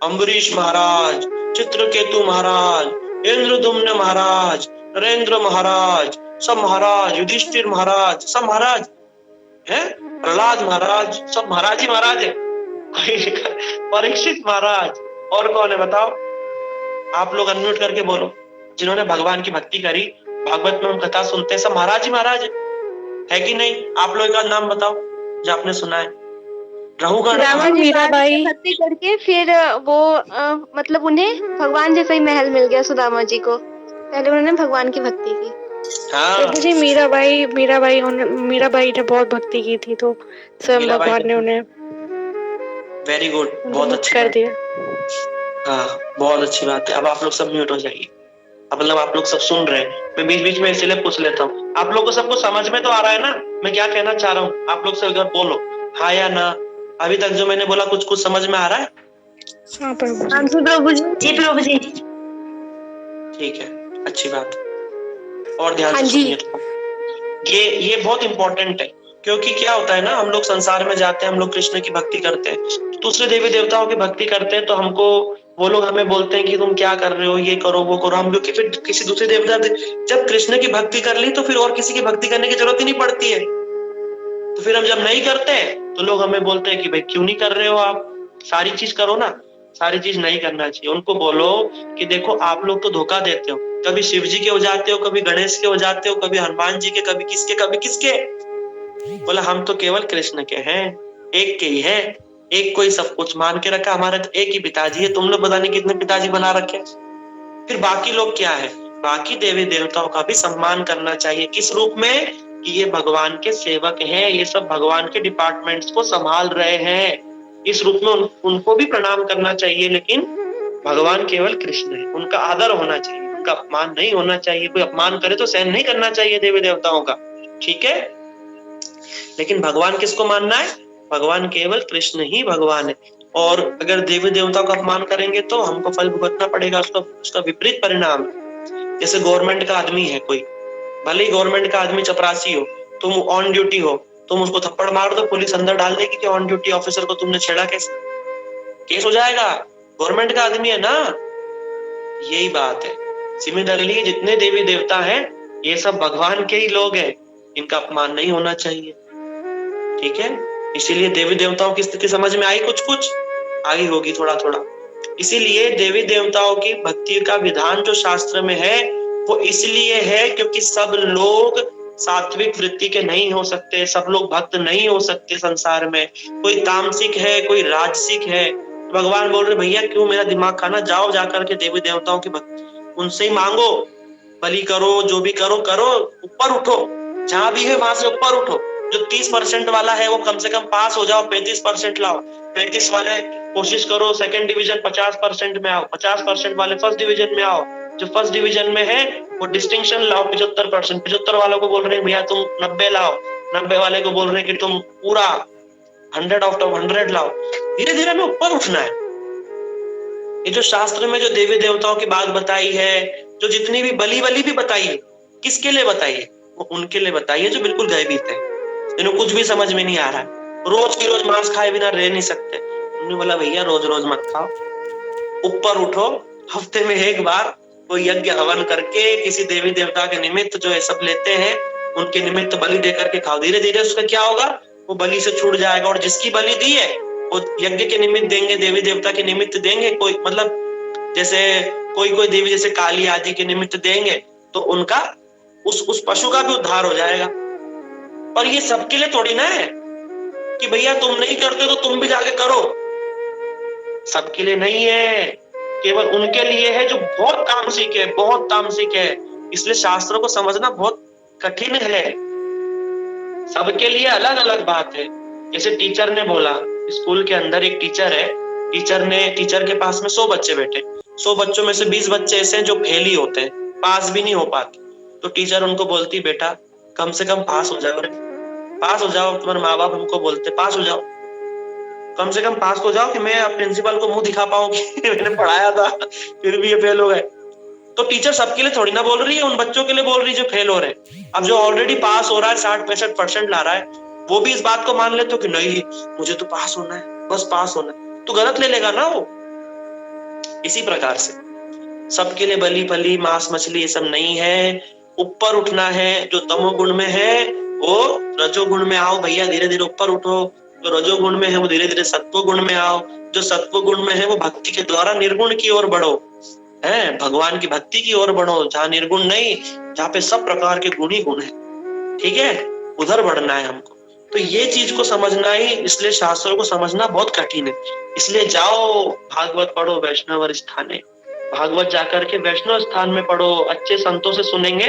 Speaker 1: अम्बरीश महाराज, चित्रकेतु महाराज, इंद्रदुम्न महाराज, नरेंद्र महाराज, सब महाराज, युधिष्ठिर महाराज, सब महाराज है, प्रहलाद महाराज, सब महाराज ही महाराज है। परीक्षित महाराज, और कौन है बताओ? आप लोग अनम्यूट करके बोलो, जिन्होंने भगवान की भक्ति करी। भागवत में हम कथा सुनते हैं, सब महाराज ही महाराज है कि नहीं? आप लोग का नाम बताओ जो आपने सुना है। रघुगण,
Speaker 6: मीराबाई भक्ति करके फिर वो मतलब उन्हें भगवान जैसा ही महल मिल गया सुदामा जी को। पहले उन्होंने भगवान की भक्ति की।
Speaker 1: हाँ
Speaker 5: जी, मीराबाई ने बहुत भक्ति की थी, तो स्वयं भगवान ने उन्हें
Speaker 1: वेरी गुड, बहुत अच्छी
Speaker 5: कर दिया।
Speaker 1: हाँ बहुत अच्छी बात है। अब आप लोग सब म्यूट हो जाइए, मतलब आप लोग सब सुन रहे हैं। मैं बीच बीच में इसलिए पूछ लेता हूँ, आप लोग को सबको समझ में तो आ रहा है ना मैं क्या कहना चाह रहा हूँ? आप लोग से अगर बोलो हाँ या ना, अभी तक जो मैंने बोला कुछ कुछ समझ में आ रहा है?
Speaker 5: हाँ प्रभु जी, प्रभु जी।
Speaker 1: ठीक है, अच्छी बात। और ध्यान से सुनिए, ये बहुत इंपॉर्टेंट है, क्योंकि क्या होता है ना, हम लोग संसार में जाते हैं, हम लोग कृष्ण की भक्ति करते हैं, दूसरे देवी देवताओं की भक्ति करते हैं, तो हमको वो लोग हमें बोलते हैं कि तुम क्या कर रहे हो, ये करो वो करो। हम क्योंकि फिर किसी दूसरे देवता, जब कृष्ण की भक्ति कर ली तो फिर और किसी की भक्ति करने की जरूरत ही नहीं पड़ती है। तो फिर हम जब नहीं करते तो लोग हमें बोलते हैं कि भाई क्यों नहीं कर रहे हो आप, सारी चीज करो ना। सारी चीज नहीं करना चाहिए। उनको बोलो कि देखो आप लोग तो धोखा देते हो, कभी शिव जी के हो जाते हो, कभी गणेश के हो जाते हो, कभी हनुमान जी के, कभी किसके। बोला हम तो केवल कृष्ण के हैं, एक के ही है, एक को ही सब कुछ मान के रखा, हमारे तो एक ही पिताजी है, तुम लोग पता नहीं कितने पिताजी बना रखे। फिर बाकी लोग क्या है? बाकी देवी देवताओं का भी सम्मान करना चाहिए। किस रूप में? कि ये भगवान के सेवक हैं, ये सब भगवान के डिपार्टमेंट्स को संभाल रहे हैं, इस रूप में उनको भी प्रणाम करना चाहिए। लेकिन भगवान केवल कृष्ण है, उनका आदर होना चाहिए, उनका अपमान नहीं होना चाहिए। कोई अपमान करे तो सहन नहीं करना चाहिए देवी देवताओं का, ठीक है। लेकिन भगवान किसको मानना है? भगवान केवल कृष्ण ही भगवान है। और अगर देवी देवताओं का अपमान करेंगे तो हमको फल भुगतना पड़ेगा, उसका विपरीत परिणाम। जैसे गवर्नमेंट का आदमी है कोई, भले ही गवर्नमेंट का आदमी चपरासी हो, तुम ऑन ड्यूटी हो, तुम उसको थप्पड़ मार दो, पुलिस अंदर डाल देगी कि ऑन ड्यूटी ऑफिसर को तुमने छेड़ा, कैसे केस हो जाएगा? गवर्नमेंट का आदमी है ना। यही बात है। सिमिलरली जितने देवी देवता हैं ये सब भगवान के ही लोग हैं, इनका अपमान नहीं होना चाहिए, ठीक है। इसीलिए देवी देवताओं की स्थिति समझ में आई, कुछ आई होगी थोड़ा थोड़ा। इसीलिए देवी देवताओं की भक्ति का विधान जो शास्त्र में है वो इसलिए है क्योंकि सब लोग सात्विक वृत्ति के नहीं हो सकते, सब लोग भक्त नहीं हो सकते संसार में। कोई तामसिक है, कोई राजसिक है। भगवान बोल रहे भैया क्यों मेरा दिमाग खाना, जाओ जाकर के देवी देवताओं की भक्ति उनसे ही मांगो, बलि करो, जो भी करो करो, ऊपर उठो, जहां भी है वहां से ऊपर उठो। जो 30% वाला है वो कम से कम पास हो जाओ, 35% लाओ। 35 वाले कोशिश करो सेकंड डिवीजन 50% में आओ, 50% वाले फर्स्ट डिवीजन में आओ, जो फर्स्ट डिवीजन में है वो डिस्टिंक्शन लाओ 75%। 75 वालों को बोल रहे हैं भैया तुम 90 लाओ, 90 वाले को बोल रहे हैं कि तुम पूरा 100 आउट ऑफ 100 लाओ, धीरे धीरे हमें ऊपर उठना है। ये जो शास्त्र में जो देवी देवताओं की बात बताई है, जो जितनी भी बलि भी बताई है, किसके लिए बताई है? वो उनके लिए बताई है जो बिल्कुल भयभीत है, जिन्हें कुछ भी समझ में नहीं आ रहा है, रोज की रोज मांस खाए बिना रह नहीं सकते। उन्होंने बोला भैया रोज रोज मत खाओ, ऊपर उठो, हफ्ते में एक बार वो यज्ञ हवन करके किसी देवी देवता के निमित्त जो ये सब लेते हैं उनके निमित्त बलि दे करके खाओ। धीरे धीरे उसका क्या होगा, वो बलि से छूट जाएगा। और जिसकी बलि दी है वो यज्ञ के निमित्त देंगे, देवी देवता के निमित्त देंगे, कोई मतलब जैसे कोई देवी जैसे काली आदि के निमित्त देंगे तो उनका उस पशु का भी उद्धार हो जाएगा। पर ये सबके लिए थोड़ी ना है कि भैया तुम नहीं करते तो तुम भी जाके करो, सबके लिए नहीं है, केवल उनके लिए है जो बहुत तामसिक है, बहुत तामसिक है। इसलिए शास्त्रों को समझना बहुत कठिन है, सबके लिए अलग अलग बात है। जैसे टीचर ने बोला, स्कूल के अंदर एक टीचर है, टीचर के पास में 100 बच्चे बैठे, 100 बच्चों में से 20 बच्चे ऐसे हैं जो फेल ही होते हैं, पास भी नहीं हो पाते। तो टीचर उनको बोलती बेटा कम से कम पास हो जाओ रे, पास हो जाओ, तुम्हारे माँ बाप हमको बोलते पास हो जाओ, कम से कम पास हो जाओ कि मैं प्रिंसिपल को मुंह दिखा पाऊं कि मैंने पढ़ाया था फिर भी ये फेल हो गए। तो टीचर सबके लिए थोड़ी ना बोल रही है, उन बच्चों के लिए बोल रही है जो फेल हो रहे हैं। अब जो ऑलरेडी पास हो रहा है 60-65% ला रहा है, वो भी इस बात को मान ले तो कि नहीं मुझे तो पास होना है, बस पास होना है, तो गलत ले लेगा ना वो। इसी प्रकार से सबके लिए बलि फली मांस मछली ये सब नहीं है, ऊपर उठना है। जो तमोगुण में है वो रजोगुण में आओ भैया, धीरे धीरे ऊपर उठो। जो रजोगुण में है वो धीरे धीरे सत्वगुण में आओ, जो सत्वगुण में है वो भक्ति के द्वारा निर्गुण की ओर बढ़ो, है भगवान की भक्ति की ओर बढ़ो। जहाँ निर्गुण नहीं, जहाँ पे सब प्रकार के गुण ही गुण है, ठीक है, उधर बढ़ना है हमको। तो ये चीज को समझना ही, इसलिए शास्त्रों को समझना बहुत कठिन है। इसलिए जाओ भागवत पढ़ो वैष्णव स्थाने, भागवत जाकर के वैष्णव स्थान में पढ़ो, अच्छे संतों से सुनेंगे,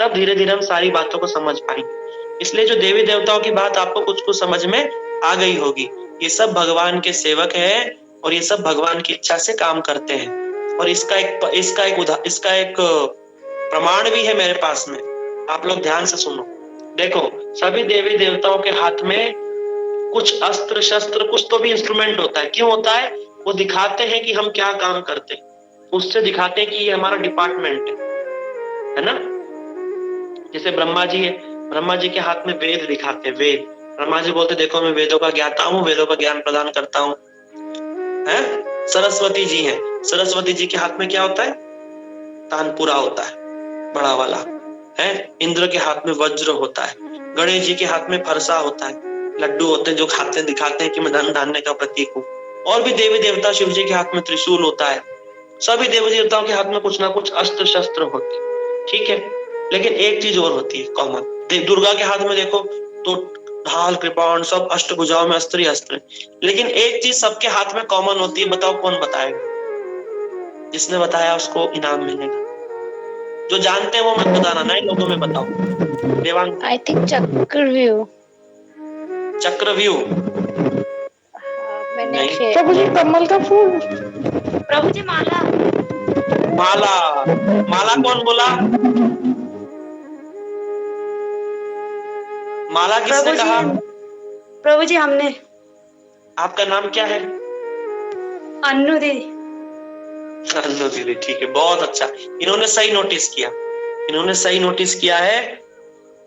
Speaker 1: तब धीरे धीरे हम सारी बातों को समझ पाएंगे। इसलिए जो देवी देवताओं की बात आपको कुछ कुछ समझ में आ गई होगी, ये सब भगवान के सेवक हैं और ये सब भगवान की इच्छा से काम करते हैं। और इसका एक प्रमाण भी है मेरे पास में, आप लोग ध्यान से सुनो। देखो सभी देवी देवताओं के हाथ में कुछ अस्त्र शस्त्र, कुछ तो भी इंस्ट्रूमेंट होता है। क्यों होता है? वो दिखाते हैं कि हम क्या काम करते हैं, उससे दिखाते हैं कि ये हमारा डिपार्टमेंट है ना। जैसे ब्रह्मा जी है, ब्रह्मा जी के हाथ में वेद दिखाते हैं, वेद। ब्रह्मा जी बोलते देखो मैं वेदों का ज्ञाता हूँ, वेदों का ज्ञान प्रदान करता हूँ, है। सरस्वती जी है, सरस्वती जी के हाथ में क्या होता है? तानपुरा होता है, बड़ा वाला, है। इंद्र के हाथ में वज्र होता है, गणेश जी के हाथ में फरसा होता है, लड्डू होते हैं जो खाते दिखाते हैं कि मैं धन धान्य का प्रतीक हूँ। और भी देवी देवता, शिव जी के हाथ में त्रिशूल होता है। सभी देवी देवताओं के हाथ में कुछ ना कुछ अस्त्र शस्त्र होते हैं, ठीक है। लेकिन एक चीज और होती है कॉमन, दुर्गा के हाथ में देखो तो ढाल कृपाण सब अष्टभुजाओं में अस्त्र ही अस्त्र। लेकिन एक चीज सबके हाथ में कॉमन होती है, बताओ कौन बताएगा? जिसने बताया उसको इनाम मिलेगा। जो जानते हैं वो मत बताना, नए लोगों में बताओ। देवांग,
Speaker 2: आई थिंक चक्रव्यूह।
Speaker 1: चक्रव्यूह
Speaker 2: मैंने
Speaker 5: प्रभु जी कमल का फूल।
Speaker 6: प्रभु जी माला।
Speaker 1: माला, माला कौन बोला? माला किसने कहा?
Speaker 6: प्रभु जी हमने।
Speaker 1: आपका नाम क्या है?
Speaker 6: अन्नू दीदी।
Speaker 1: अन्नू दीदी, ठीक है, बहुत अच्छा। इन्होंने सही नोटिस किया, इन्होंने सही नोटिस किया है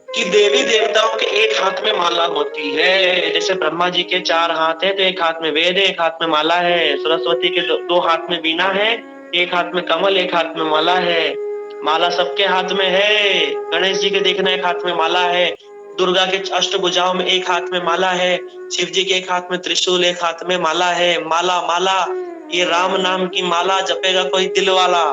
Speaker 1: कि देवी देवताओं के एक हाथ में माला होती है। जैसे ब्रह्मा जी के 4 हाथ है तो एक हाथ में वेद है, एक हाथ में माला है। सरस्वती के 2 हाथ में वीणा है, एक हाथ में कमल, एक हाथ में माला है। माला सबके हाथ में है। गणेश जी के देखना एक हाथ में माला है, दुर्गा के अष्टभुजाओं में एक हाथ में माला है, शिव जी के एक हाथ में त्रिशूल, एक हाथ में माला है। माला माला, ये राम नाम की माला जपेगा कोई दिल वाला।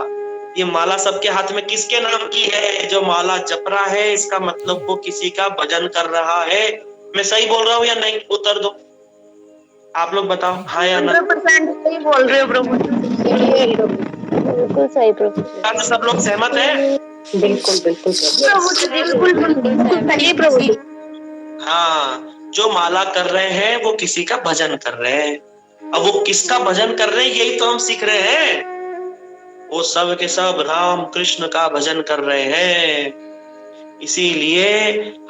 Speaker 1: ये माला सबके हाथ में किसके नाम की है? जो माला जप रहा है, इसका मतलब वो किसी का भजन कर रहा है। मैं सही बोल रहा हूँ या नहीं? उत्तर दो, आप लोग बताओ, हाँ या ना?
Speaker 6: 100% सही बोल रहे हो प्रभु।
Speaker 2: बिल्कुल सही प्रभु।
Speaker 1: सब लोग सहमत हैं?
Speaker 3: बिल्कुल बिल्कुल
Speaker 6: प्रभु जी बिल्कुल सही प्रभु जी।
Speaker 1: हाँ, जो माला कर रहे हैं वो किसी का भजन कर रहे हैं। अब वो किसका भजन कर रहे हैं यही तो हम सीख रहे हैं। वो सब के सब राम कृष्ण का भजन कर रहे हैं। इसीलिए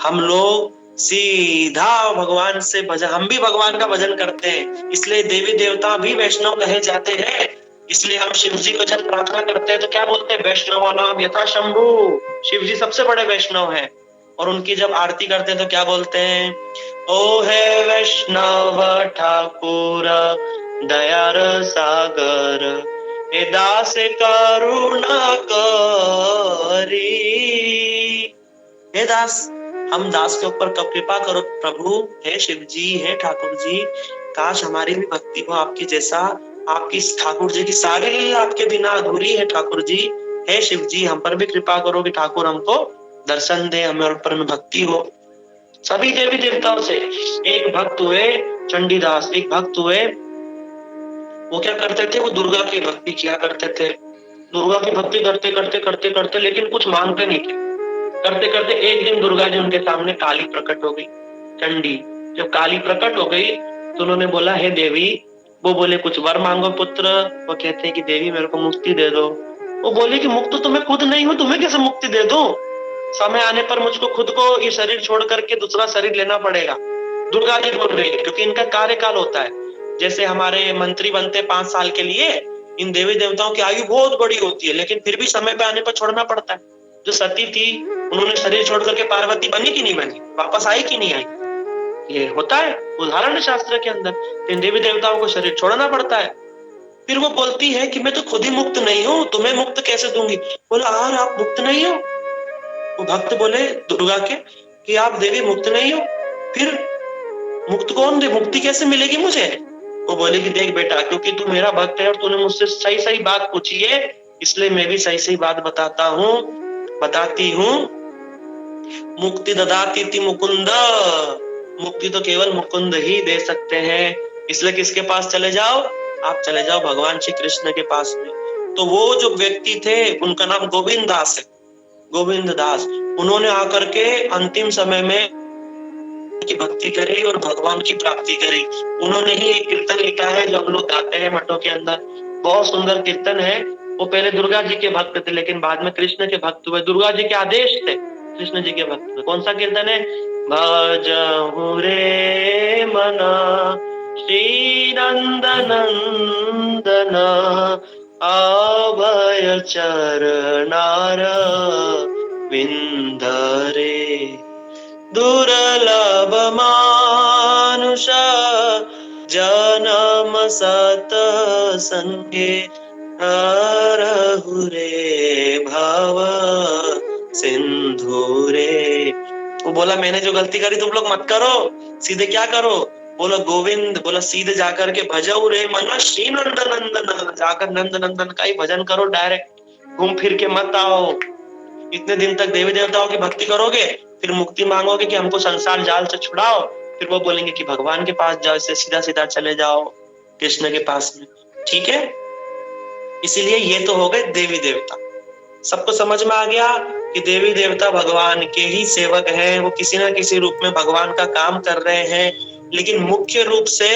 Speaker 1: हम लोग सीधा भगवान से भजन। हम भी भगवान का भजन करते हैं, इसलिए देवी देवता भी वैष्णव कहे जाते हैं। इसलिए हम शिव जी को जब प्रार्थना करते हैं तो क्या बोलते हैं, वैष्णव नाम यथा शंभु। शिव जी सबसे बड़े वैष्णव हैं। और उनकी जब आरती करते हैं तो क्या बोलते हैं, ओ है वैष्णव ठाकुर दयार सागर, हे दास करुणा करी। हे दास, हम दास के ऊपर कब कृपा करो प्रभु। हे शिव जी, हे ठाकुर जी, काश हमारी भी भक्ति हो आपकी जैसा। आपकी ठाकुर जी की सारी लीला आपके बिना अधूरी है ठाकुर जी। हे शिव जी, हम पर भी कृपा करो कि ठाकुर हमको दर्शन दे, हमें और पर भक्ति हो। सभी देवी देवताओं से एक भक्त हुए चंडीदास, एक भक्त हुए, वो क्या करते थे, वो दुर्गा की भक्ति किया करते थे। दुर्गा की भक्ति करते करते करते करते लेकिन कुछ मांगते नहीं थे। करते करते एक दिन दुर्गा जी उनके सामने काली प्रकट हो गई, चंडी। जब काली प्रकट हो गई तो उन्होंने बोला, हे देवी, वो बोले कुछ वर मांगो पुत्र। वो कहते हैं कि देवी मेरे को मुक्ति दे दो। वो बोले कि मुक्त तो मैं खुद नहीं हूं, तुम्हें कैसे मुक्ति दे दूं, समय आने पर मुझको खुद को ये शरीर छोड़ करके दूसरा शरीर लेना पड़ेगा। दुर्गा जी बोल रही है, क्योंकि इनका कार्यकाल होता है। जैसे हमारे मंत्री बनते 5 साल के लिए, इन देवी देवताओं की आयु बहुत बड़ी होती है, लेकिन फिर भी समय पे आने पर छोड़ना पड़ता है। जो सती थी, उन्होंने शरीर छोड़ करके पार्वती बनी कि नहीं बनी, वापस आई कि नहीं आई, ये होता है उदाहरण शास्त्र के अंदर। इन देवी देवताओं को शरीर छोड़ना पड़ता है। फिर वो बोलती है कि मैं तो खुद ही मुक्त नहीं हूँ, तुम्हें मुक्त कैसे दूंगी। बोला, आप मुक्त नहीं हो। वो भक्त बोले दुर्गा के कि आप देवी मुक्त नहीं हो, फिर मुक्त कौन दे, मुक्ति कैसे मिलेगी मुझे। वो बोले कि देख बेटा, क्योंकि तू मेरा भक्त है और तूने मुझसे सही सही बात पूछी है, इसलिए मैं भी सही सही बात बताती हूँ। मुक्ति ददाति ति मुकुंद, मुक्ति तो केवल मुकुंद ही दे सकते हैं। इसलिए किसके पास चले जाओ, आप चले जाओ भगवान श्री कृष्ण के पास में। तो वो जो व्यक्ति थे उनका नाम गोविंद दास है, गोविंद दास। उन्होंने आकर के अंतिम समय में की भक्ति करी और भगवान की प्राप्ति करी। उन्होंने ही एक कीर्तन लिखा है जो हम लोग गाते हैं मठों के अंदर, बहुत सुंदर कीर्तन है। वो पहले दुर्गा जी के भक्त थे, लेकिन बाद में कृष्ण के भक्त हुए। दुर्गा जी के आदेश थे, कृष्ण जी के भक्त हुए। कौन सा कीर्तन है, भजहु रे मना श्री नंद नंदन, अभय चरणार विंद रे, दुर्लभ मानुष जन्म सत संगे, हरहु रे भव सिंधु रे। वो बोला मैंने जो गलती करी तुम लोग मत करो, सीधे क्या करो, बोला गोविंद, बोला सीधे जाकर के भजऊ रे मन श्री नंद नंदन, जाकर नंद नंदन का ही भजन करो, डायरेक्ट घूम फिर के मत आओ। इतने दिन तक देवी देवताओं की भक्ति करोगे, फिर मुक्ति मांगोगे कि हमको संसार जाल से छुड़ाओ, फिर वो बोलेंगे कि भगवान के पास जाओ, इससे सीधा सीधा चले जाओ कृष्ण के पास में। ठीक है, इसीलिए ये तो हो गए देवी देवता। सबको समझ में आ गया कि देवी देवता भगवान के ही सेवक हैं, वो किसी ना किसी रूप में भगवान का काम कर रहे हैं, लेकिन मुख्य रूप से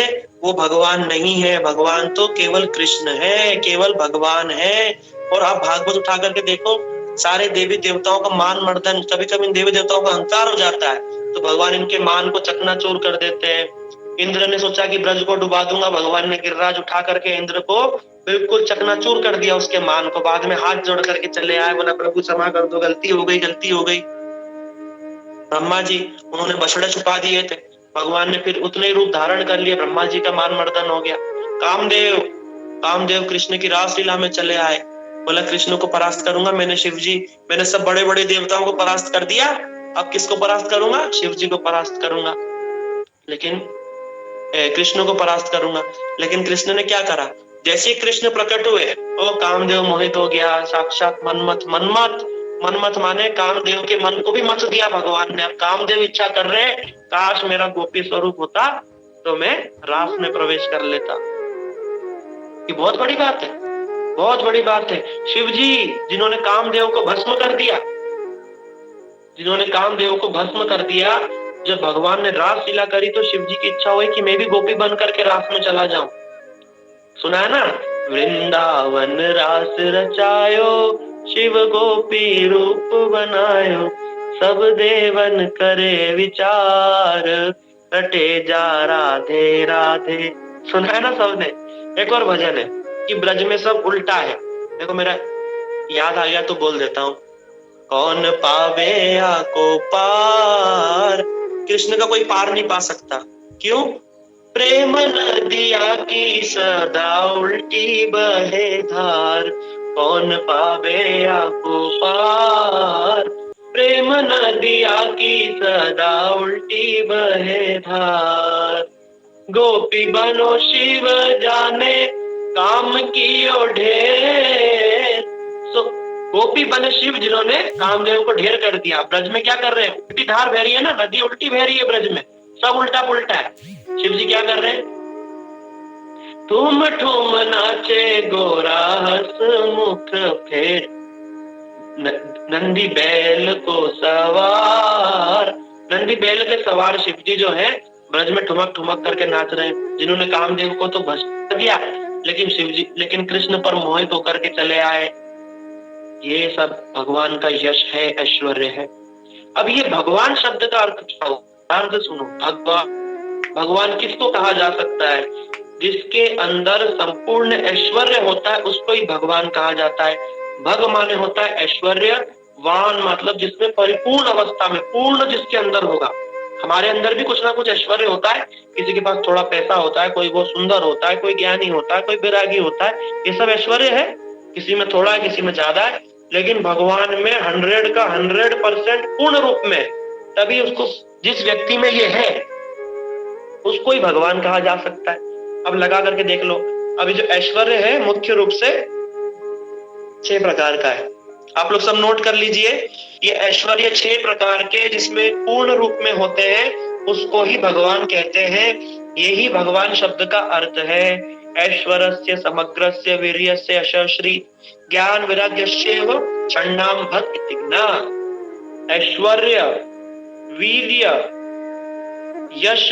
Speaker 1: वो भगवान नहीं है। भगवान तो केवल कृष्ण है, केवल भगवान है। और आप भागवत उठा करके देखो, सारे देवी देवताओं का मान मर्दन, कभी कभी इन देवी देवताओं का अहंकार हो जाता है तो भगवान इनके मान को चकनाचूर कर देते हैं। इंद्र ने सोचा कि ब्रज को डुबा दूंगा, भगवान ने गिरिराज उठा करके इंद्र को बिल्कुल चकनाचूर कर दिया, उसके मान को। बाद में हाथ जोड़ करके चले आए, बोला प्रभु क्षमा कर दो, गलती हो गई, गलती हो गई। ब्रह्मा जी, उन्होंने बछड़े छुपा दिए थे, भगवान ने फिर उतने ही रूप धारण कर लिए, ब्रह्मा जी का मान मर्दन हो गया। कामदेव कृष्ण की रासलीला में चले आए, बोला कृष्ण को परास्त करूंगा। मैंने सब बड़े बड़े देवताओं को परास्त कर दिया, अब किसको परास्त करूंगा, शिव जी को परास्त करूंगा, लेकिन कृष्ण को परास्त करूंगा। लेकिन कृष्ण ने क्या करा, जैसे कृष्ण प्रकट हुए वो कामदेव मोहित हो गया। साक्षात मनमत माने कामदेव के मन को भी मत दिया भगवान ने। अब कामदेव इच्छा कर रहे, काश मेरा गोपी स्वरूप होता तो मैं रास में प्रवेश कर लेता। ये बहुत बड़ी बात है, बहुत बड़ी बात है। शिव जी जिन्होंने कामदेव को भस्म कर दिया, जब भगवान ने रास लीला करी तो शिव जी की इच्छा हुई कि मैं भी गोपी बन करके रास में चला जाऊं। सुना है ना, वृंदावन रास रचायो, शिव गोपी रूप बनायो, सब देवन करे विचार, रटे जा राधे राधे। सुना है ना सबने। एक और भजन है कि ब्रज में सब उल्टा है। देखो मेरा याद आ गया तो बोल देता हूँ। कौन पावे आको पार, कृष्ण का कोई पार नहीं पा सकता। क्यों? प्रेम नदिया की सदा उल्टी बहे धार, कौन पावे आको पार, प्रेम नदिया की सदा उल्टी बहे धार। गोपी बनो शिव जाने काम की ढेर। गोपी बने शिव जिन्होंने कामदेव को ढेर कर दिया। ब्रज में क्या कर रहे हैं? उल्टी धार बह रही है ना, नदी उल्टी बह रही है ब्रज में, सब उल्टा पुल्टा है। शिव जी क्या कर रहे हैं? ठूम ठूम नाचे गोरा हंस मुख फेर, नंदी बैल को सवार। नंदी बैल के सवार शिव जी जो है ब्रज में ठुमक ठुमक करके नाच रहे हैं। जिन्होंने कामदेव को तो भस्म किया, लेकिन कृष्ण पर मोहित होकर के चले आए। ये सब भगवान का यश है, ऐश्वर्य है। अब ये भगवान शब्द का अर्थ क्या हो? ध्यान से सुनो। भगवान किसको कहा जा सकता है? जिसके अंदर संपूर्ण ऐश्वर्य होता है उसको ही भगवान कहा जाता है। भग माने होता है ऐश्वर्य, वान मतलब जिसमें परिपूर्ण अवस्था में, पूर्ण जिसके अंदर होगा। हमारे अंदर भी कुछ ना कुछ ऐश्वर्य होता है। किसी के पास थोड़ा पैसा होता है, कोई बहुत सुंदर होता है, कोई ज्ञानी होता है, कोई बैरागी होता है। ये सब ऐश्वर्य है। किसी में थोड़ा है, किसी में ज्यादा है, लेकिन भगवान में 100 का 100% पूर्ण रूप में। तभी उसको, जिस व्यक्ति में ये है उसको ही भगवान कहा जा सकता है। अब लगा करके देख लो। अभी जो ऐश्वर्य है मुख्य रूप से 6 प्रकार का है। आप लोग सब नोट कर लीजिए। ये ऐश्वर्य 6 प्रकार के जिसमें पूर्ण रूप में होते हैं उसको ही भगवान कहते हैं। यही भगवान शब्द का अर्थ है। ऐश्वर्यस्य समग्रस्य वीर्यस्य यशश्री ज्ञान वैराग्यस्यैव षण्णाम भक्ति न। ऐश्वर्य, वीर्य, यश,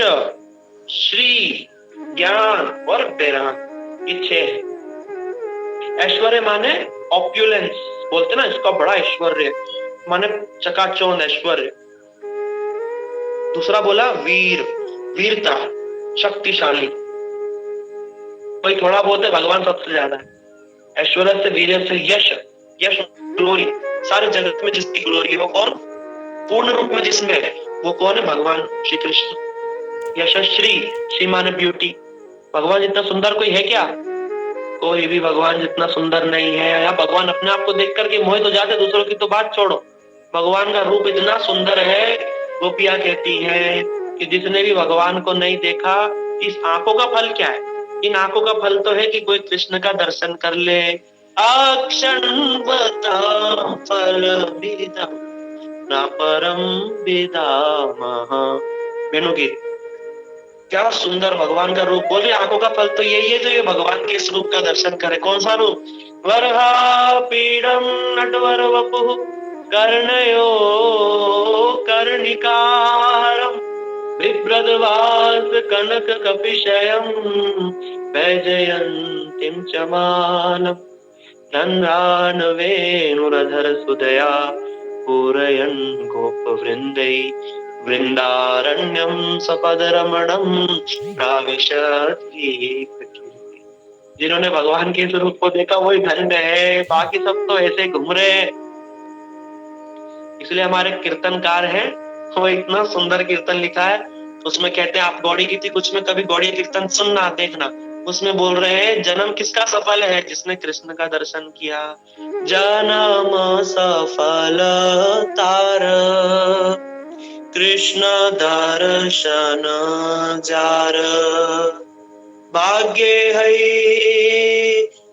Speaker 1: श्री, ज्ञान और वैराग्य, ये 6 है। ऐश्वर्य माने ऑप्युलेंस बोलते ना, इसका बड़ा ऐश्वर्य माने चकाचौंध ऐश्वर्य। दूसरा बोला वीर, वीरता, शक्तिशाली। कोई थोड़ा बहुत है, भगवान सबसे ज्यादा है। ऐश्वर्य से, वीर्य से यश, यश ग्लोरी, सारे जगत में जिसकी ग्लोरी है वो कौन? पूर्ण रूप में जिसमें है वो कौन है? भगवान श्री कृष्ण। यशश्री, श्री माने ब्यूटी। भगवान जितना सुंदर कोई है क्या? कोई भी भगवान जितना सुंदर नहीं है। या भगवान अपने आप को देख करके मोहित हो जाते, दूसरों की तो बात छोड़ो। भगवान का रूप इतना सुंदर है, गोपियां कहती हैं कि जिसने भी भगवान को नहीं देखा, इस आंखों का फल क्या है? इन आंखों का फल तो है कि कोई कृष्ण का दर्शन कर ले। अक्षण बता फल विदा ना परम विदामः। मेनू गीत, क्या सुंदर भगवान का रूप। बोले आंखों का फल तो यही है जो ये भगवान के इस रूप का दर्शन करे। कौन सा रूप? वरहा पीडम नटवर वपुः कर्णयो कर्णिकारम बिभ्रदवास कनक कपिशयम वैजयंतीम च मानम नन्रान वेणुरधर सुदया पूरयन् गोपवृन्दै वृंदारण्यम सपदरमणम प्राविशति। जिन्होंने भगवान के स्वरूप को देखा वही धन्य है, बाकी सब तो ऐसे घूम रहे हैं। इसलिए हमारे कीर्तनकार हैं, वो इतना सुंदर कीर्तन लिखा है। उसमें कहते हैं, आप गौड़ी की थी कुछ में कभी गौड़ी कीर्तन सुनना देखना। उसमें बोल रहे हैं जन्म किसका सफल है? जिसने कृष्ण का दर्शन किया। जन्म सफल तार कृष्ण दर्शन जार, भाग्य है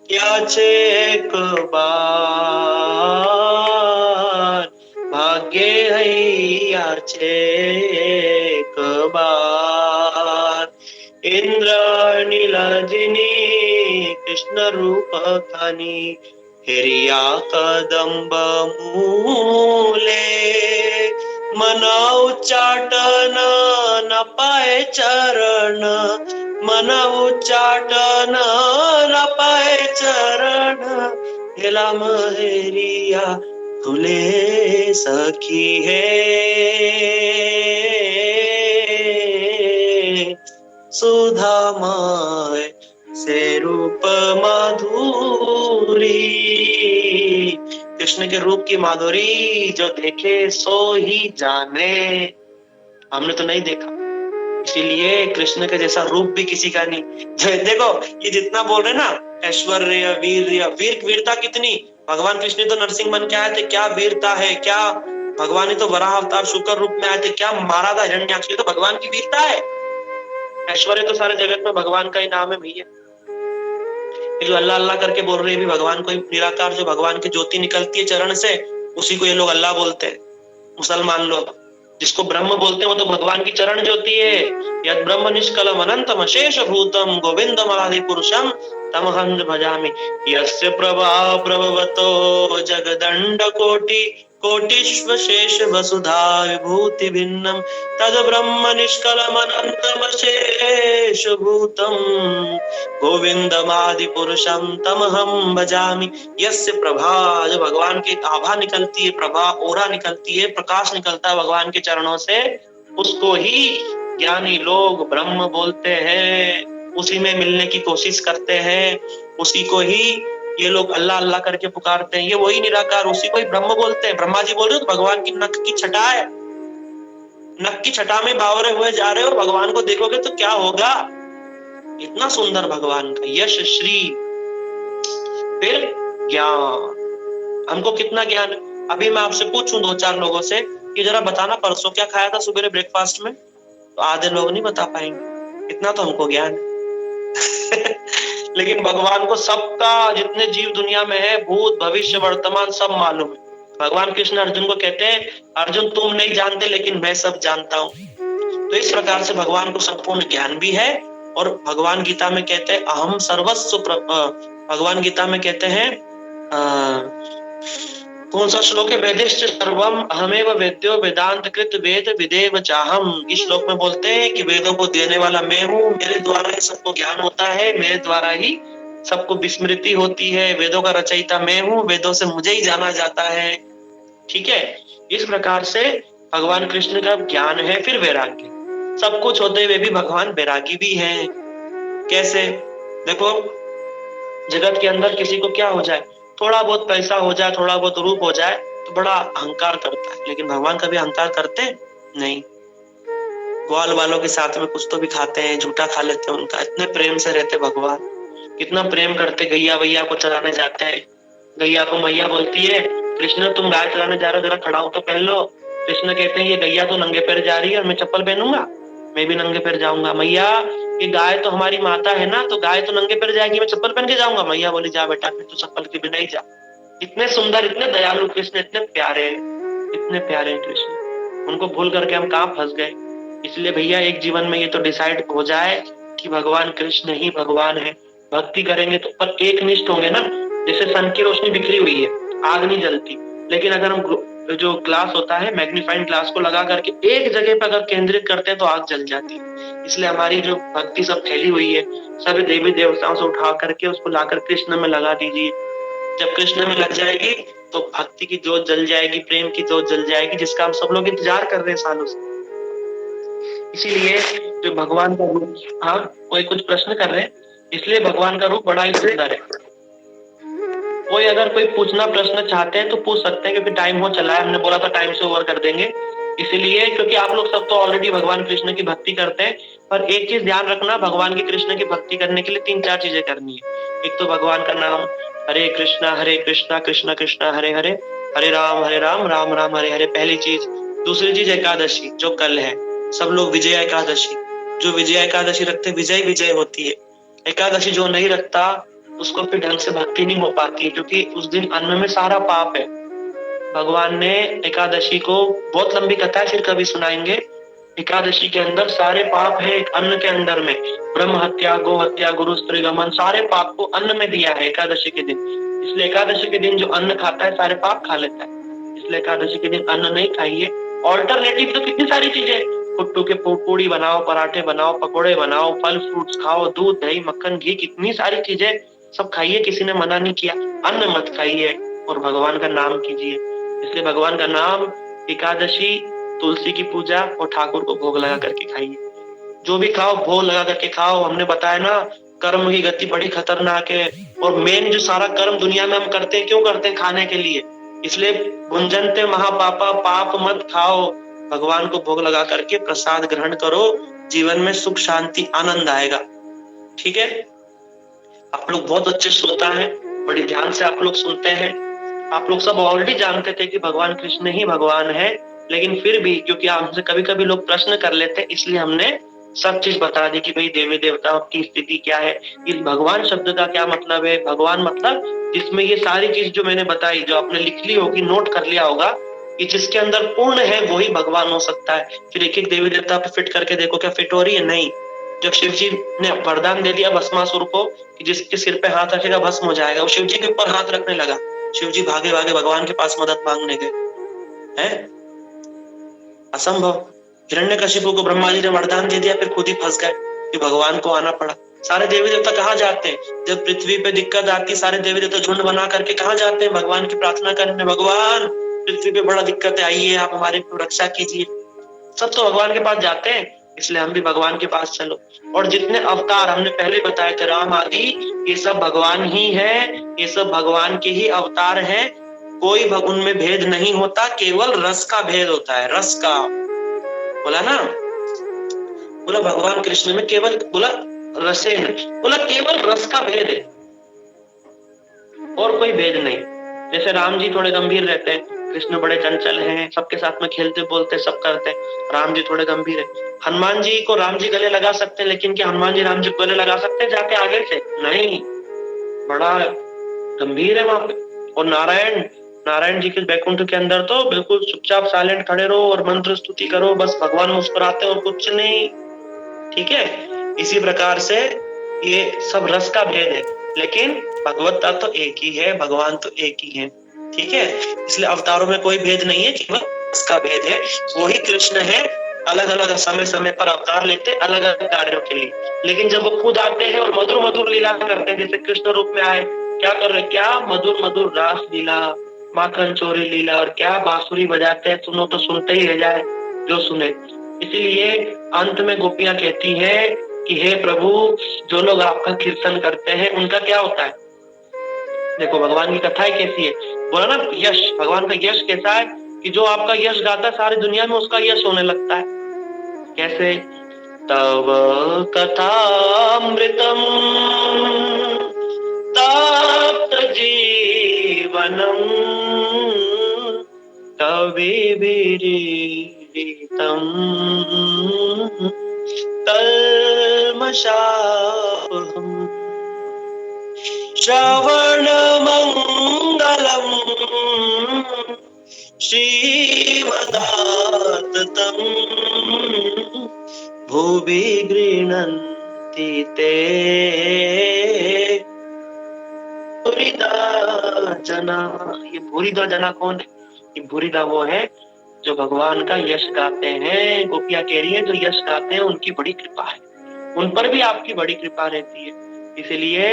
Speaker 1: याचे एक बार, भाग्य है याचे एक बार। इंद्र नीलजिनी कृष्ण रूप खानी, हिरिया कदम्ब मूले। मन उच्चाटन न पाए चरण, मन उच्चाटन न पाए चरण। हेला महेरिया धुले सखी है सुधामय से रूप माधुरी। कृष्ण के रूप की माधुरी जो देखे सो ही जाने। हमने तो नहीं देखा, इसीलिए कृष्ण के जैसा रूप भी किसी का नहीं। देखो ये जितना बोल रहे ना ऐश्वर्य वीर वीरता कितनी, भगवान कृष्ण तो नरसिंह बन के आए थे, क्या वीरता है, क्या भगवान ने तो वराह अवतार शुक्र रूप में आए थे, क्या मारा था हिरण्याक्ष, तो भगवान की वीरता है। ऐश्वर्य तो सारे जगत में भगवान का ही नाम है भैया। ये जो अल्लाह अल्लाह करके बोल रहे हैं भी भगवान को निराकार, जो भगवान की ज्योति निकलती है चरण से, उसी को ये लोग अल्लाह बोलते हैं मुसलमान लोग। जिसको ब्रह्म बोलते हैं वो तो भगवान की चरण ज्योति है। यद ब्रह्म निष्कलम अनंतम अशेष भूतम गोविंदम आदि पुरुषम तमहं भजामि। यस्य प्रभा प्रभवतो जगदंड कोटि कोटिश्व शेष वसुधा विभूति भिन्नम तद ब्रह्म निष्कलम अनंतम अशेष भूतम गोविंदमादि पुरुषम तमहं भजामि। यस्य प्रभा, जो भगवान की आभा निकलती है, प्रभा ओरा निकलती है, प्रकाश निकलता है भगवान के चरणों से, उसको ही ज्ञानी लोग ब्रह्म बोलते हैं। उसी में मिलने की कोशिश करते हैं, उसी को ही ये लोग अल्लाह अल्लाह करके पुकारते हैं। ये वही निराकार, उसी को ही ब्रह्म बोलते हैं। ब्रह्मा जी बोल रहे हो तो भगवान की नख की छटा है, नख की छटा में बावरे हुए जा रहे हो, भगवान को देखोगे तो क्या होगा। इतना सुंदर भगवान का यश श्री। फिर ज्ञान, हमको कितना ज्ञान है। अभी मैं आपसे पूछूं दो चार लोगों से कि जरा बताना परसों क्या खाया था सुबह ब्रेकफास्ट में, तो आधे लोग नहीं बता पाएंगे। इतना तो हमको ज्ञान है। लेकिन भगवान को सबका, जितने जीव दुनिया में है, भूत भविष्य वर्तमान सब मालूम है। भगवान कृष्ण अर्जुन को कहते हैं अर्जुन तुम नहीं जानते लेकिन मैं सब जानता हूँ। तो इस प्रकार से भगवान को संपूर्ण ज्ञान भी है। और भगवान गीता में कहते हैं अहम सर्वस्व, भगवान गीता में कहते हैं कौन सा श्लोक है, वेदिश्च सर्वम अहमेव वेद्यो वेदांत कृत वेद विदेव चाहम। इस श्लोक में बोलते हैं कि वेदों को देने वाला मैं हूँ, मेरे द्वारा ही सबको ज्ञान होता है, मेरे द्वारा ही सबको विस्मृति होती है। वेदों का रचयिता मैं हूँ, वेदों से मुझे ही जाना जाता है। ठीक है, इस प्रकार से भगवान कृष्ण का ज्ञान है। फिर वैराग्य, सब कुछ होते हुए भी भगवान वैरागी भी हैं। कैसे, देखो जगत के अंदर किसी को क्या हो जाए, थोड़ा बहुत पैसा हो जाए, थोड़ा बहुत रूप हो जाए तो बड़ा अहंकार करता है, लेकिन भगवान कभी अहंकार करते नहीं। ग्वाल वालों के साथ में कुछ तो भी खाते हैं, झूठा खा लेते हैं उनका, इतने प्रेम से रहते भगवान, कितना प्रेम करते। गैया वैया को चराने जाते हैं, गैया को मैया बोलती है कृष्ण तुम गाय चराने जा रहे हो, जरा खड़ा हो तो पहन लो। कृष्ण कहते हैं ये गैया तो नंगे पैर जा रही है और मैं चप्पल पहनूंगा, मैं भी नंगे पैर जाऊंगा। मैया ये गाय तो हमारी माता है ना, तो गाय तो नंगे पैर जाएगी, मैं चप्पल पहन के जाऊंगा। मैया बोली जा बेटा फिर तो चप्पल के बिना ही जा। इतने सुंदर, इतने दयालु कृष्ण, इतने प्यारे, इतने प्यारे कृष्ण, उनको भूल करके हम कहाँ फंस गए। इसलिए भैया एक जीवन में ये तो डिसाइड हो जाए कि भगवान कृष्ण ही भगवान है। भक्ति करेंगे तो पर एक निष्ठ होंगे ना, जैसे सन की रोशनी बिखरी हुई है, आग नहीं जलती, लेकिन अगर हम जो ग्लास होता है मैग्नीफाइंग ग्लास को लगा करके एक जगह पर अगर केंद्रित करते हैं तो आग जल जाती है। इसलिए हमारी जो भक्ति सब फैली हुई है, सभी देवी देवताओं से उठा करके उसको लाकर कृष्ण में लगा दीजिए। जब कृष्ण में लग जाएगी तो भक्ति की जोत जल जाएगी, प्रेम की जोत जल जाएगी, जिसका हम सब लोग इंतजार कर रहे हैं सालों से। इसीलिए जो भगवान का रूप, हाँ कोई कुछ प्रश्न कर रहे हैं, इसलिए भगवान का रूप बड़ा ही सुंदर है। कोई अगर कोई पूछना प्रश्न चाहते हैं तो पूछ सकते हैं, क्योंकि टाइम हो चला है, हमने बोला था टाइम से ओवर कर देंगे, इसीलिए क्योंकि आप लोग सब तो ऑलरेडी भगवान कृष्ण की भक्ति करते हैं। पर एक चीज ध्यान रखना, भगवान की कृष्ण की भक्ति करने के लिए 3-4 चीजें करनी है। एक तो भगवान का नाम हरे कृष्णा कृष्णा कृष्णा हरे हरे, हरे राम राम राम हरे हरे, पहली चीज। दूसरी चीज एकादशी जो कल है, सब लोग विजय एकादशी, जो विजय एकादशी रखते विजय विजय होती है। एकादशी जो नहीं रखता उसको फिर ढंग से भक्ति नहीं हो पाती, क्योंकि उस दिन अन्न में सारा पाप है। भगवान ने एकादशी को, बहुत लंबी कथा है फिर कभी सुनाएंगे, एकादशी के अंदर सारे पाप है अन्न के अंदर में, ब्रह्म हत्या, गो हत्या, गुरु स्त्री गमन, सारे पाप को अन्न में दिया है एकादशी के दिन। इसलिए एकादशी के दिन जो अन्न खाता है सारे पाप खा लेता है, इसलिए एकादशी के दिन अन्न नहीं खाइए। ऑल्टरनेटिव तो कितनी सारी चीजें, कुट्टू के पूड़ी बनाओ, पराठे बनाओ, पकोड़े बनाओ, फल फ्रूट्स खाओ, दूध दही मक्खन घी, कितनी सारी चीजें सब खाइए, किसी ने मना नहीं किया। अन्न मत खाइए और भगवान का नाम कीजिए। इसलिए भगवान का नाम, एकादशी, तुलसी की पूजा और ठाकुर को भोग लगा करके खाइए। जो भी खाओ भोग लगा करके खाओ। हमने बताया ना, कर्म की गति बड़ी खतरनाक है। और मेन जो सारा कर्म दुनिया में हम करते हैं, क्यों करते हैं? खाने के लिए। इसलिए भुंजनते महापापा, पाप मत खाओ, भगवान को भोग लगा करके प्रसाद ग्रहण करो, जीवन में सुख शांति आनंद आएगा। ठीक है? आप लोग बहुत अच्छे श्रोता हैं, बड़ी ध्यान से आप लोग सुनते हैं। आप लोग सब ऑलरेडी जानते थे कि भगवान कृष्ण ही भगवान है, लेकिन फिर भी क्योंकि हमसे कभी कभी लोग प्रश्न कर लेते हैं, इसलिए हमने सब चीज बता दी कि भाई देवी देवताओं की स्थिति क्या है, इस भगवान शब्द का क्या मतलब है। भगवान मतलब जिसमें ये सारी चीज जो मैंने बताई, जो आपने लिख ली होगी, नोट कर लिया होगा, कि जिसके अंदर पूर्ण है वही भगवान हो सकता है। फिर एक एक देवी देवता पे फिट करके देखो, क्या फिट हो रही है? नहीं। जब शिव जी ने वरदान दे दिया भस्मासुर को कि जिसके सिर पे हाथ रखेगा भस्म हो जाएगा, वो शिव जी के ऊपर हाथ रखने लगा। शिव जी भागे भागे भगवान के पास मदद मांगने गए। हैं? असंभव। हिरण्यकशिपु को ब्रह्मा जी ने वरदान दे दिया, फिर खुद ही फंस गए कि भगवान को आना पड़ा। सारे देवी देवता कहाँ जाते हैं? जब पृथ्वी पे दिक्कत आती, सारे देवी देवता झुंड बना करके कहाँ जाते हैं? भगवान की प्रार्थना करने। भगवान पृथ्वी पे बड़ा दिक्कत है, आइए आप हमारी रक्षा कीजिए। सब तो भगवान के पास जाते हैं, इसलिए हम भी भगवान के पास चलो। और जितने अवतार हमने पहले बताए थे, राम आदि, ये सब भगवान ही है, ये सब भगवान के ही अवतार हैं। कोई उनमें भेद नहीं होता, केवल रस का भेद होता है, रस का। बोला ना, बोला भगवान कृष्ण में केवल, बोला रसे है, बोला केवल रस का भेद है, और कोई भेद नहीं। जैसे राम जी थोड़े गंभीर रहते हैं, कृष्ण बड़े चंचल हैं, सबके साथ में खेलते बोलते सब करते हैं, राम जी थोड़े गंभीर है। हनुमान जी को राम जी गले लगा सकते हैं, लेकिन क्या हनुमान जी राम जी को गले लगा सकते हैं जाके आगे से? नहीं, बड़ा गंभीर है वहां पे। और नारायण जी के बैकुंठ के अंदर तो बिल्कुल चुपचाप साइलेंट खड़े रहो और मंत्र स्तुति करो, बस भगवान मुस्कुराते और कुछ नहीं। ठीक है? इसी प्रकार से ये सब रस का भेद है, लेकिन भगवत्ता तो एक ही है, भगवान तो एक ही है। ठीक है? इसलिए अवतारों में कोई भेद नहीं है, केवल रस का भेद है। वही कृष्ण है, अलग अलग समय समय पर अवतार लेते हैं अलग अलग कार्यों के लिए, लेकिन जब वो खुद आते हैं और मधुर मधुर लीला करते हैं, जैसे कृष्ण रूप में आए, क्या कर रहे? क्या मधुर मधुर रास लीला, माखन चोरी लीला, और क्या बांसुरी बजाते हैं, सुनो तो सुनते ही रह जाए जो सुने। इसीलिए अंत में गोपियां कहती हैं कि हे प्रभु, जो लोग आपका कीर्तन करते हैं उनका क्या होता है? देखो भगवान की कथाएं कैसी है, बोला ना यश, भगवान का यश कैसा है कि जो आपका यश गाता है सारी दुनिया में उसका यश होने लगता है। कैसे? तव कथामृतम ताप्त जीवनम कविभिरीडितम कल्मषापहम् श्रवणमङ्गलम् श्रीमदाततं भुवि गृह्णन्ति ते भूरिदा जना। ये भूरिदा जना कौन है? ये भूरिदा वो है जो भगवान का यश गाते हैं। गोपियां कह रही हैं जो यश गाते हैं उनकी बड़ी कृपा है, उन पर भी आपकी बड़ी कृपा रहती है। इसीलिए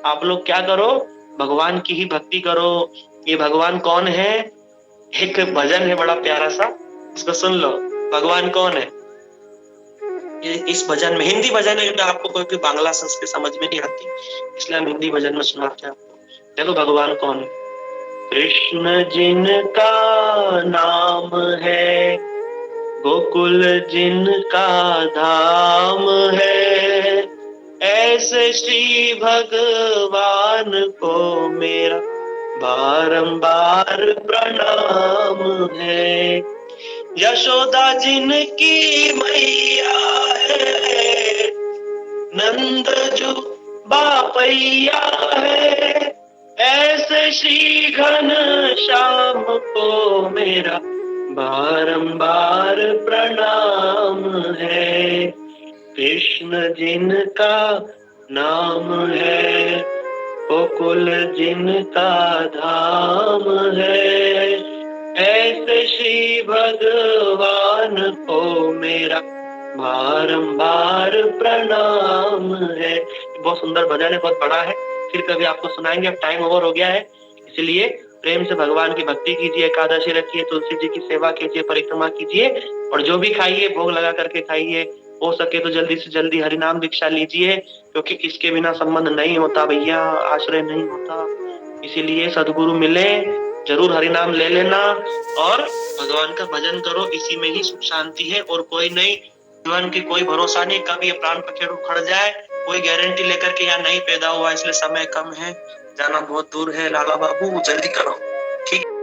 Speaker 1: आप लोग क्या करो? भगवान की ही भक्ति करो। ये भगवान कौन है? एक भजन है बड़ा प्यारा सा, इसको सुन लो। भगवान कौन है? इस भजन में, हिंदी भजन है, आपको कोई बांग्ला संस्कृत समझ में नहीं आती, इसलिए हम हिंदी भजन में सुनाते हैं आपको। देखो भगवान कौन है। कृष्ण जिनका नाम है, गोकुल जिनका धाम है, ऐसे श्री भगवान को मेरा बारंबार प्रणाम है। यशोदा जिनकी मैया है, नंद जो बापैया है, ऐसे श्री घन श्याम को मेरा बारंबार प्रणाम है। कृष्ण जिनका नाम है, गोकुल जिनका धाम है, ऐसे श्री भगवान को मेरा बारंबार प्रणाम है। बहुत सुंदर भजन है, बहुत बड़ा है, फिर कभी आपको सुनाएंगे। अब टाइम ओवर हो गया है, इसलिए प्रेम से भगवान की भक्ति कीजिए, एकादशी रखिए, तुलसी जी की सेवा कीजिए, परिक्रमा कीजिए और जो भी खाइए भोग लगा करके खाइए। हो सके तो जल्दी से जल्दी हरिनाम दीक्षा लीजिए, क्योंकि इसके बिना संबंध नहीं होता भैया, आश्रय नहीं होता। इसीलिए सदगुरु मिले जरूर हरिनाम ले लेना और भगवान का भजन करो, इसी में ही सुख शांति है और कोई नहीं। जीवन की कोई भरोसा नहीं, कब ये प्राण पखेरु उखड़ जाए, कोई गारंटी लेकर के यहाँ नहीं पैदा हुआ, इसलिए समय कम है, जाना बहुत दूर है। लाला बाबू जल्दी करो, ठीक।